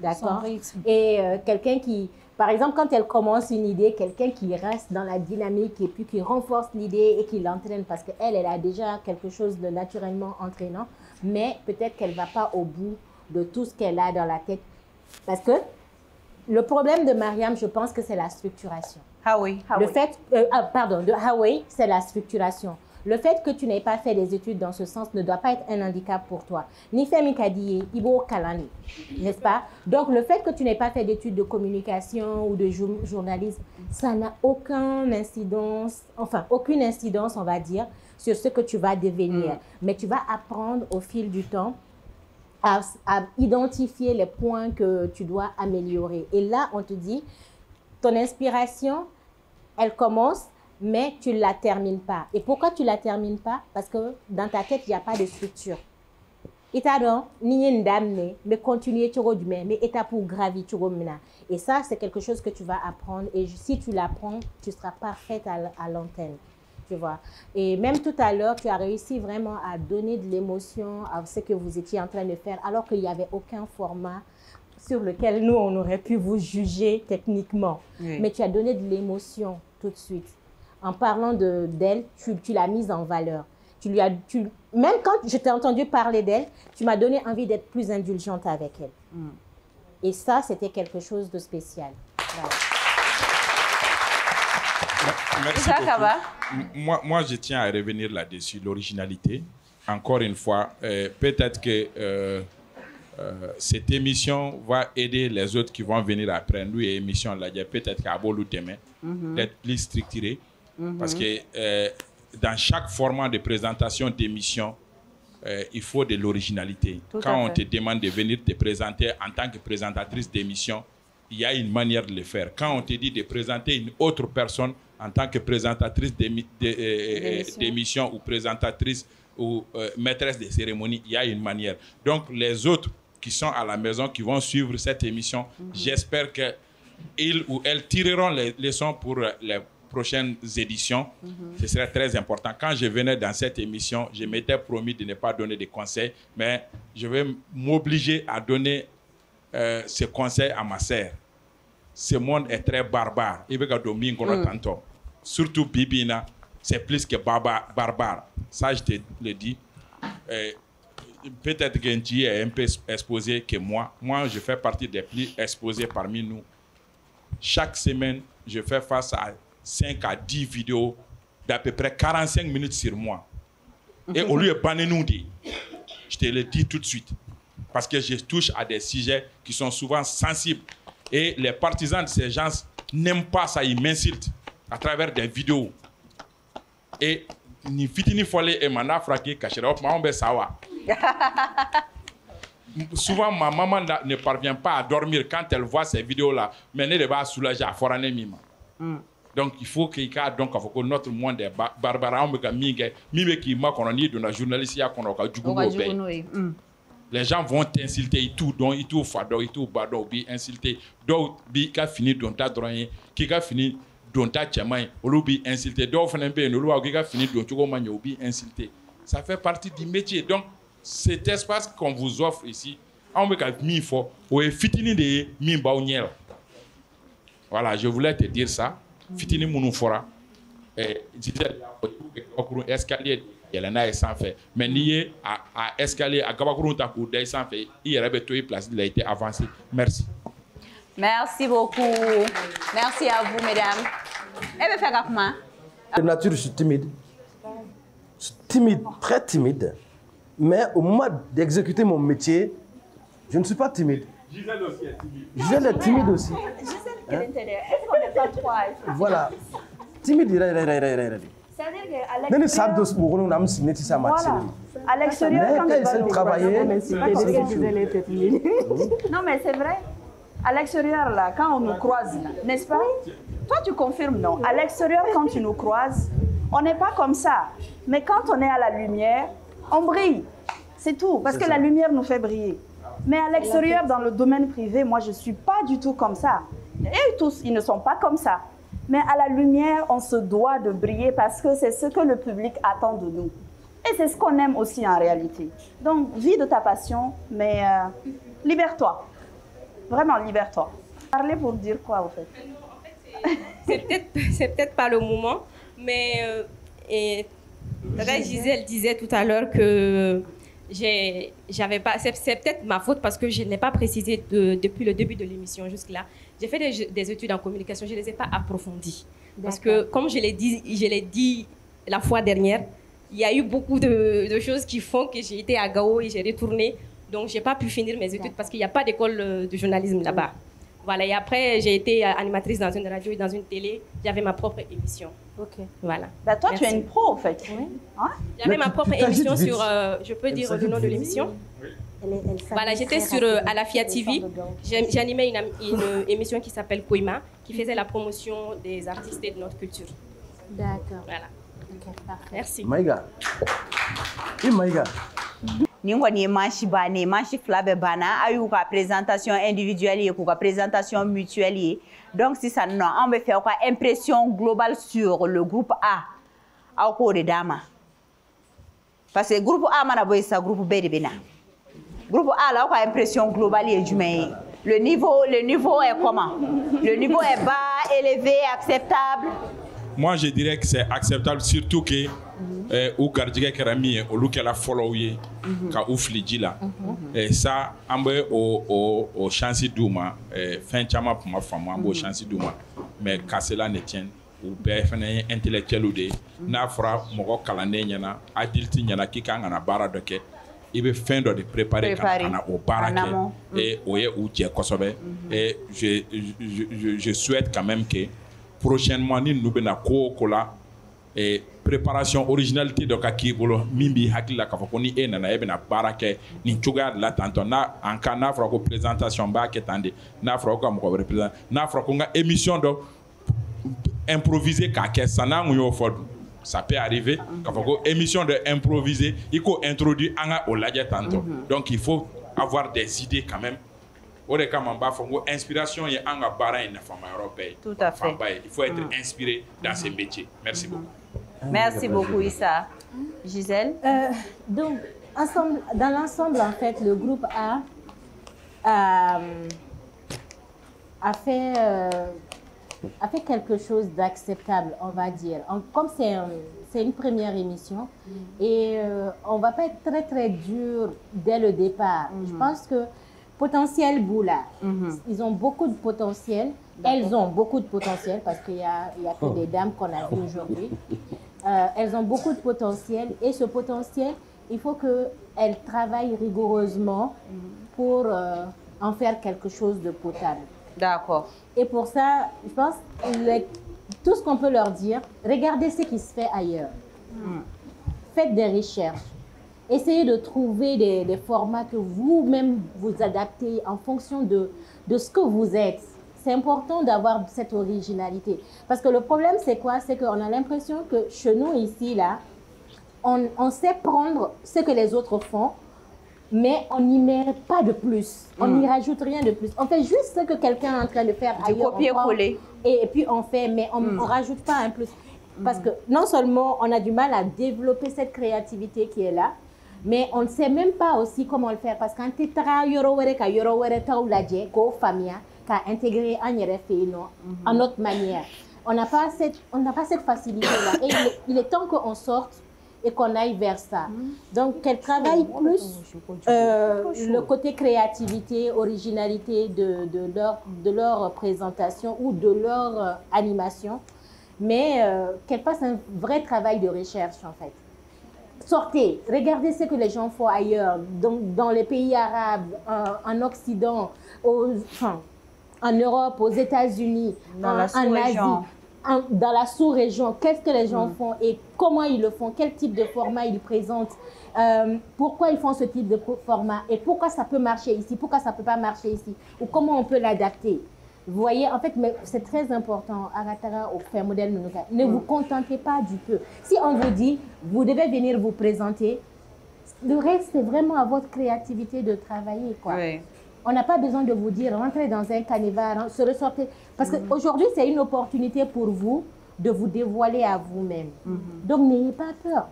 D'accord? Et quelqu'un qui, par exemple, quand elle commence une idée, quelqu'un qui reste dans la dynamique et puis qui renforce l'idée et qui l'entraîne parce qu'elle a déjà quelque chose de naturellement entraînant, mais peut-être qu'elle ne va pas au bout de tout ce qu'elle a dans la tête. Parce que le problème de Mariam, je pense que c'est la structuration. Le fait, de Hawaii, c'est la structuration. Le fait que tu n'aies pas fait des études dans ce sens ne doit pas être un handicap pour toi. Ni Femi Kadiye, Ibo Kalani, n'est-ce pas? Donc, le fait que tu n'aies pas fait d'études de communication ou de journalisme, ça n'a aucune incidence, on va dire, sur ce que tu vas devenir. Mais tu vas apprendre au fil du temps à identifier les points que tu dois améliorer. Et là, on te dit, ton inspiration, elle commence, mais tu ne la termines pas. Et pourquoi tu ne la termines pas? Parce que dans ta tête, il n'y a pas de structure. Et mais continuer, mais étape pour gravir. Et ça, c'est quelque chose que tu vas apprendre. Et si tu l'apprends, tu seras parfaite à l'antenne. tu vois. Et même tout à l'heure, tu as réussi vraiment à donner de l'émotion à ce que vous étiez en train de faire, alors qu'il n'y avait aucun format sur lequel nous, on aurait pu vous juger techniquement. Oui. Mais tu as donné de l'émotion tout de suite. En parlant d'elle, tu l'as mise en valeur. Même quand je t'ai entendu parler d'elle, tu m'as donné envie d'être plus indulgente avec elle. Et ça, c'était quelque chose de spécial. Voilà. Merci beaucoup. Moi, je tiens à revenir là-dessus, l'originalité. Encore une fois, peut-être que cette émission va aider les autres qui vont venir après nous et émission là, peut-être qu'à Bolou demain, d'être plus structuré. Parce que dans chaque format de présentation d'émission, il faut de l'originalité. Quand on te demande de venir te présenter en tant que présentatrice d'émission, il y a une manière de le faire. Quand on te dit de présenter une autre personne en tant que présentatrice d'émission ou présentatrice ou maîtresse de cérémonie, il y a une manière. Donc, les autres qui sont à la maison, qui vont suivre cette émission, j'espère qu'ils ou elles tireront les leçons pour les prochaines éditions. Ce serait très important. Quand je venais dans cette émission, je m'étais promis de ne pas donner de conseils, mais je vais m'obliger à donner ce conseil à ma sœur. Ce monde est très barbare. Surtout Bibina, c'est plus que barbare. Ça, je te le dis. Peut-être que Nji est un peu exposé que moi. Moi, je fais partie des plus exposés parmi nous. Chaque semaine, je fais face à 5 à 10 vidéos d'à peu près 45 minutes sur moi. Et au lieu de banner nous, je te le dis tout de suite. Parce que je touche à des sujets qui sont souvent sensibles. Et les partisans de ces gens n'aiment pas ça, ils m'insultent à travers des vidéos. Et ni fitini folle et mana fraqué cachera op ma sawa. Souvent ma maman ne parvient pas à dormir quand elle voit ces vidéos là, mais elle va soulager à foraner mima. Donc il faut qu'il y ait donc notre monde est barbare on mime qui m'a connu dans la journaliste ya konoka djugo. Les gens vont t'insulter et tout, donc et tout fado, et tout bado, bi insulter, donc bi ka fini don ta droit, qui ka fini don ta tchamain, ou bi insulter, donc fenen be no loi qui ka fini don tugo manyo bi insulter. Ça fait partie du métier. Donc cet espace qu'on vous offre ici, on me ka mi fo, ou fitini de mi bauniel. Voilà, je voulais te dire ça. Fitini munu fora. Et disait escalier Yelena est sans fait. Mais lié à escalier, à Gabakourou Takou, d'ailleurs sans fait, il y avait tout place, il a été avancé. Merci. Merci beaucoup. Merci à vous, mesdames. Et bien, faire comment? De nature, je suis timide. Je suis timide, très timide. Mais au moment d'exécuter mon métier, je ne suis pas timide. Gisèle aussi est timide. Gisèle est timide aussi. Gisèle qui est l'intérieur. Est-ce qu'on n'est pas trois? Voilà. Timide, c'est-à-dire qu'à l'extérieur, quand tu vas travailler, non mais c'est vrai. À l'extérieur, là, quand on nous croise, n'est-ce pas? Toi, tu confirmes, non? À l'extérieur, quand tu nous croises, on n'est pas comme ça. Mais quand on est à la lumière, on brille. C'est tout. Parce que la lumière nous fait briller. Mais à l'extérieur, dans le domaine privé, moi, je ne suis pas du tout comme ça. Et tous, ils ne sont pas comme ça. Mais à la lumière, on se doit de briller parce que c'est ce que le public attend de nous. Et c'est ce qu'on aime aussi en réalité. Donc, vis de ta passion, mais libère-toi. Vraiment, libère-toi. Parler pour dire quoi, en fait? C'est peut-être pas le moment, mais Gisèle disait tout à l'heure que j'avais pas. C'est peut-être ma faute parce que je n'ai pas précisé depuis le début de l'émission jusque-là. J'ai fait des études en communication, je ne les ai pas approfondies. Parce que, comme je l'ai dit la fois dernière, il y a eu beaucoup de choses qui font que j'ai été à Gao et j'ai retourné. Donc, je n'ai pas pu finir mes études parce qu'il n'y a pas d'école de journalisme là-bas. Voilà, et après, j'ai été animatrice dans une radio et dans une télé. J'avais ma propre émission. Ok. Voilà. Bah, toi, tu es une pro, en fait. Oui. Hein? J'avais ma propre émission sur... je peux dire le nom de l'émission? Oui. Voilà, j'étais sur Alafia TV. J'animais une émission qui s'appelle Koima, qui faisait la promotion des artistes et de notre culture. D'accord. Voilà. Okay, merci. Maïga. Et Maïga. Ni manchi bane manchi flabe bana ayu ka présentation individuelle ou ka présentation mutuelle. Donc si ça non, on veut faire quoi impression globale sur le groupe A. aw k'o de d'a ma parce que groupe A mana bɔ yen sa groupe B de bɛ na groupe A la aw ka impression globale ye jumɛn ye le niveau est comment le niveau est bas élevé acceptable. Moi je dirais que c'est acceptable surtout que ou garijɛgɛ kɛra min ye olu kɛla fɔlɔw ye ka u fili ji la ça an bɛ o chance d'u ma fɛn caman tun ma faamu an b'o chance d'u ma mais qu'à cela ne tienne u bɛɛ fana ye intellectuel de n'a fɔra mɔgɔ kalannen ɲɛna adulte ɲɛna k'i kan ka na baara dɔ kɛ i bɛ fɛn dɔ de préparer ka na o baara kɛ et o ye u jɛ kosɛbɛ et je souhaite quand même que prochainement ni ninnu bɛna ko o ko la préparation originalité dɔ ka k'i bolo min b'i hakili la k'a fɔ ko ni e nana e bɛna baara kɛ nin cogoya de la tantɔ n'a fɔra ko présentation n b'a kɛ tan de n'a fɔra ko ka mɔgɔ wɛrɛ présenter n'a fɔra ko n ka émission dɔ improviser k'a kɛ san n'an kun y'o fɔ dun ça peut arriver k'a fɔ ko émission dɔ improviser i k'o introduire an ka o lajɛ tantɔ donc il faut avoir des idées quand même o de kama n b'a fɔ ko inspiration ye an ka baara in nafamayɔrɔ bɛɛ ye tout à fait fanba ye il faut être inspiré dans ces métiers merci beaucoup. Merci beaucoup Issa. Gisèle. Donc dans l'ensemble en fait le groupe A a fait quelque chose d'acceptable, on va dire. Comme c'est une première émission et on va pas être très très dur dès le départ. Je pense que potentiel Boula, ils ont beaucoup de potentiel. Elles ont beaucoup de potentiel parce qu'il y a que des dames qu'on a vues aujourd'hui. Elles ont beaucoup de potentiel et ce potentiel, il faut qu'elles travaillent rigoureusement pour en faire quelque chose de potable. D'accord. Et pour ça, je pense, tout ce qu'on peut leur dire, regardez ce qui se fait ailleurs. Faites des recherches. Essayez de trouver des formats que vous-même vous adaptez en fonction de ce que vous êtes. C'est important d'avoir cette originalité. Parce que le problème, c'est quoi? C'est qu'on a l'impression que chez nous, ici, là, on sait prendre ce que les autres font, mais on n'y met pas de plus. On n'y rajoute rien de plus. On fait juste ce que quelqu'un est en train de faire ailleurs. Copier-coller. Et puis on fait, mais on ne rajoute pas un plus. Parce que non seulement on a du mal à développer cette créativité qui est là, mais on ne sait même pas aussi comment le faire. Parce que quand tu as intégré en notre manière, on n'a pas cette facilité-là. Et il est temps qu'on sorte et qu'on aille vers ça. Donc, qu'elles travaillent plus le côté créativité, originalité de leur présentation ou de leur animation, mais qu'elles fassent un vrai travail de recherche, en fait. Sortez, regardez ce que les gens font ailleurs, dans les pays arabes, en Occident, en Europe, aux États-Unis, en Asie. Dans la sous-région, qu'est-ce que les gens font et comment ils le font, quel type de format ils présentent, pourquoi ils font ce type de format et pourquoi ça peut marcher ici, pourquoi ça ne peut pas marcher ici, ou comment on peut l'adapter. Vous voyez, en fait, c'est très important, Aratara, au fait modèle Nunuka. Ne vous contentez pas du peu. Si on vous dit, vous devez venir vous présenter, le reste, c'est vraiment à votre créativité de travailler, quoi. Oui. On n'a pas besoin de vous dire, rentrez dans un canevas, se ressortez. Parce qu'aujourd'hui, c'est une opportunité pour vous de vous dévoiler à vous-même. Donc, n'ayez pas peur.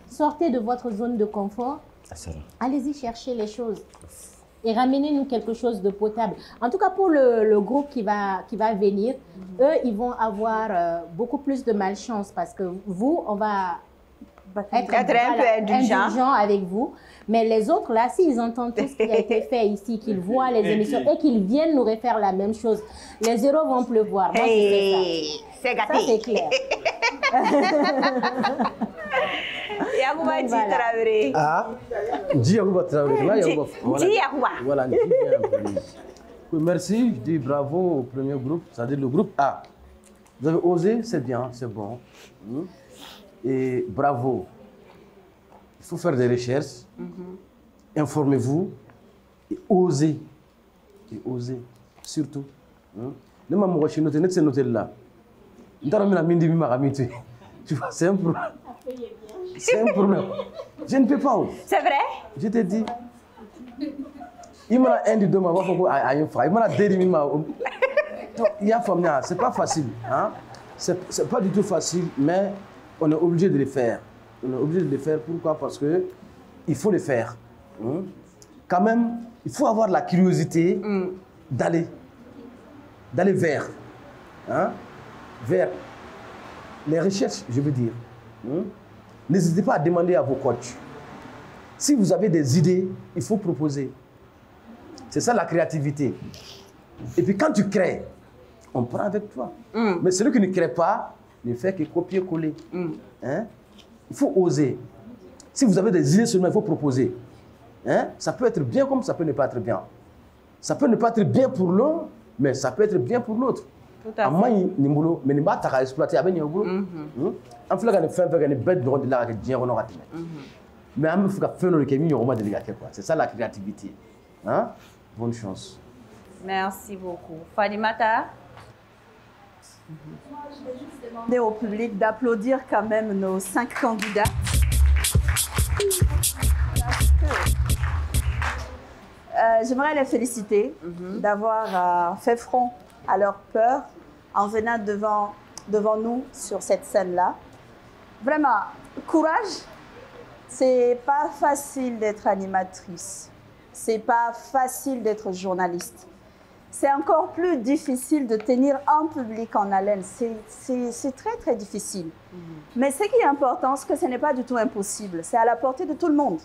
Sortez de votre zone de confort. Allez-y chercher les choses. Et ramenez-nous quelque chose de potable. En tout cas, pour le groupe qui va venir, eux, ils vont avoir beaucoup plus de malchance parce que vous, on va être un peu indulgent avec vous. Mais les autres, là, s'ils entendent tout ce qui a été fait ici, qu'ils voient les émissions et qu'ils viennent nous refaire la même chose, les zéros vont pleuvoir. Moi, c'est gâté. Ça, c'est clair. Yacouba Dji Traoré. Ah, Dji Yacouba Traoré. Dji Yacouba. Voilà, merci, je dis bravo au premier groupe, c'est-à-dire le groupe A. Vous avez osé, c'est bien, c'est bon. Et bravo. Il faut faire des recherches, informez-vous et osez. Et osez, surtout. Ne m'a pas dit que c'est noté là. Tu vois, c'est un problème. C'est un problème. Je ne peux pas. C'est vrai? Je te dis. Il m'a dit de ma il m'a dit il y a famille, c'est pas facile. Hein? C'est pas du tout facile, mais on est obligé de les faire. On est obligé de les faire. Pourquoi? Parce que il faut les faire. Quand même, il faut avoir la curiosité d'aller vers, vers les recherches, je veux dire. N'hésitez pas à demander à vos coachs. Si vous avez des idées, il faut proposer. C'est ça la créativité. Et puis quand tu crées, on prend avec toi. Mais celui qui ne crée pas, ne fait que copier-coller. Il faut oser. Si vous avez des idées seulement, il faut proposer. Ça peut être bien comme ça peut ne pas être bien. Ça peut ne pas être bien pour l'un, mais ça peut être bien pour l'autre. Tout à fait. Mais ne pas exploiter avec le boulot. En fait, on fait une bête de la mais on fait c'est ça la créativité. Bonne chance. Merci beaucoup. Fadimata. Moi, je vais juste demander au public d'applaudir quand même nos 5 candidats. J'aimerais les féliciter d'avoir fait front à leur peur en venant devant nous sur cette scène-là. Vraiment, courage. C'est pas facile d'être animatrice. C'est pas facile d'être journaliste. C'est encore plus difficile de tenir un public en haleine. C'est très, très difficile. Mais ce qui est important, c'est que ce n'est pas du tout impossible. C'est à la portée de tout le monde.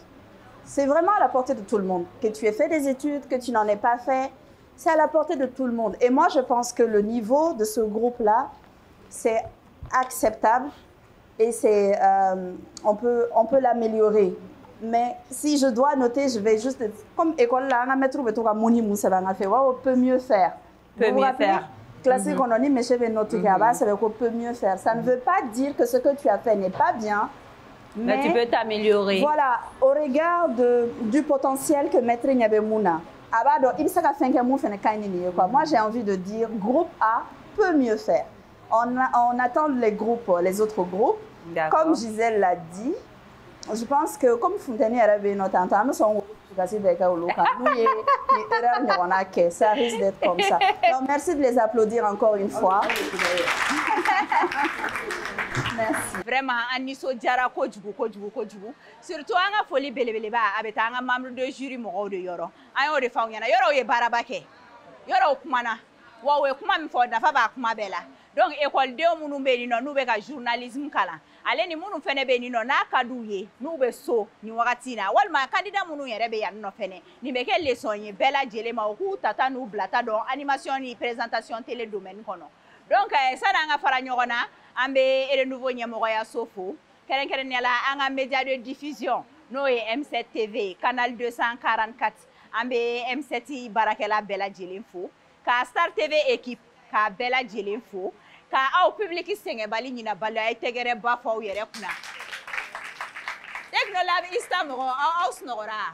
C'est vraiment à la portée de tout le monde. Que tu aies fait des études, que tu n'en aies pas fait, c'est à la portée de tout le monde. Et moi, je pense que le niveau de ce groupe-là, c'est acceptable et on peut l'améliorer. Mais si je dois noter, je vais juste... Comme école là, on peut mieux faire. Peut mieux faire. Classique, on dit, mais je vais noter qu'on peut mieux faire. Ça ne veut pas dire que ce que tu as fait n'est pas bien. Mais tu peux t'améliorer. Voilà, au regard du potentiel que Maître Nyabemouna, moi j'ai envie de dire, groupe A peut mieux faire. On attend les autres groupes. Comme Gisèle l'a dit, je pense que comme Fontaine avait notre entente, nous sommes ça risque d'être comme ça. Donc merci de les applaudir encore une fois. Merci. Vraiment, Aniso Diara Kojugu. Surtout, on a folie belebeleba avec un membre de jury moro de Yoro. Ayo de Fauniana, Yoro et Barabake. Yoro Kumana, Wawe Kumam for Nafaba Kumabella. Donc, école de Mounoubelino, nous avons journalisme kala. Allez, ni mounou fene benino na kadouye, nous beso, ni wakatina. Walma candidat mounou yerebe ya no fene. Ni meke leçon ye bella djelema ou tata nou blata don animation ni présentation télé domaine kono. Donc, ça n'a pas fait ambe et nouveau Nyamoya Sofo. Keren yala anga média de diffusion. No M7 TV, canal 244. Ambe M7 Barakela Bella Djelinfo. Ka Star TV équipe, ka Bella Djelinfo. Ka au public senge bali nyina bala ay tegere ba faw yere kuna. Technolab istamro au snora.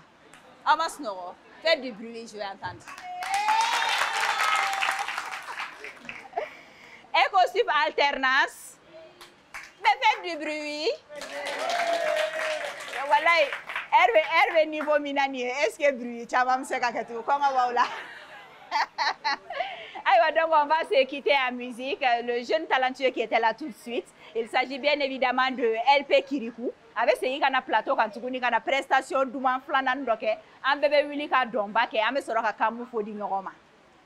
Ama snoro. Faites du bruit, je vais entendre. Éco-Sup alternance. Mais faites du bruit. Voilà, Hervé niveau minani. Est-ce que bruit? Tu vas me faire quelque chose. Comment va là? Alors donc on va se quitter en musique. Le jeune talentueux qui était là tout de suite. Il s'agit bien évidemment de LP Kirikou. Avec ce qu'il y a un plateau quand tu connais une prestation d'ouman flanan doke. Un bébé Willy ka domba ke ame soroka kamu fodi noroma.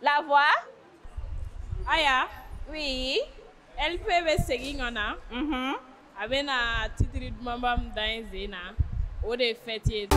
La voix? Aya. Oui. LP Segui ngana. Avec un titre de Mambam Dainzena. Au de fêtier.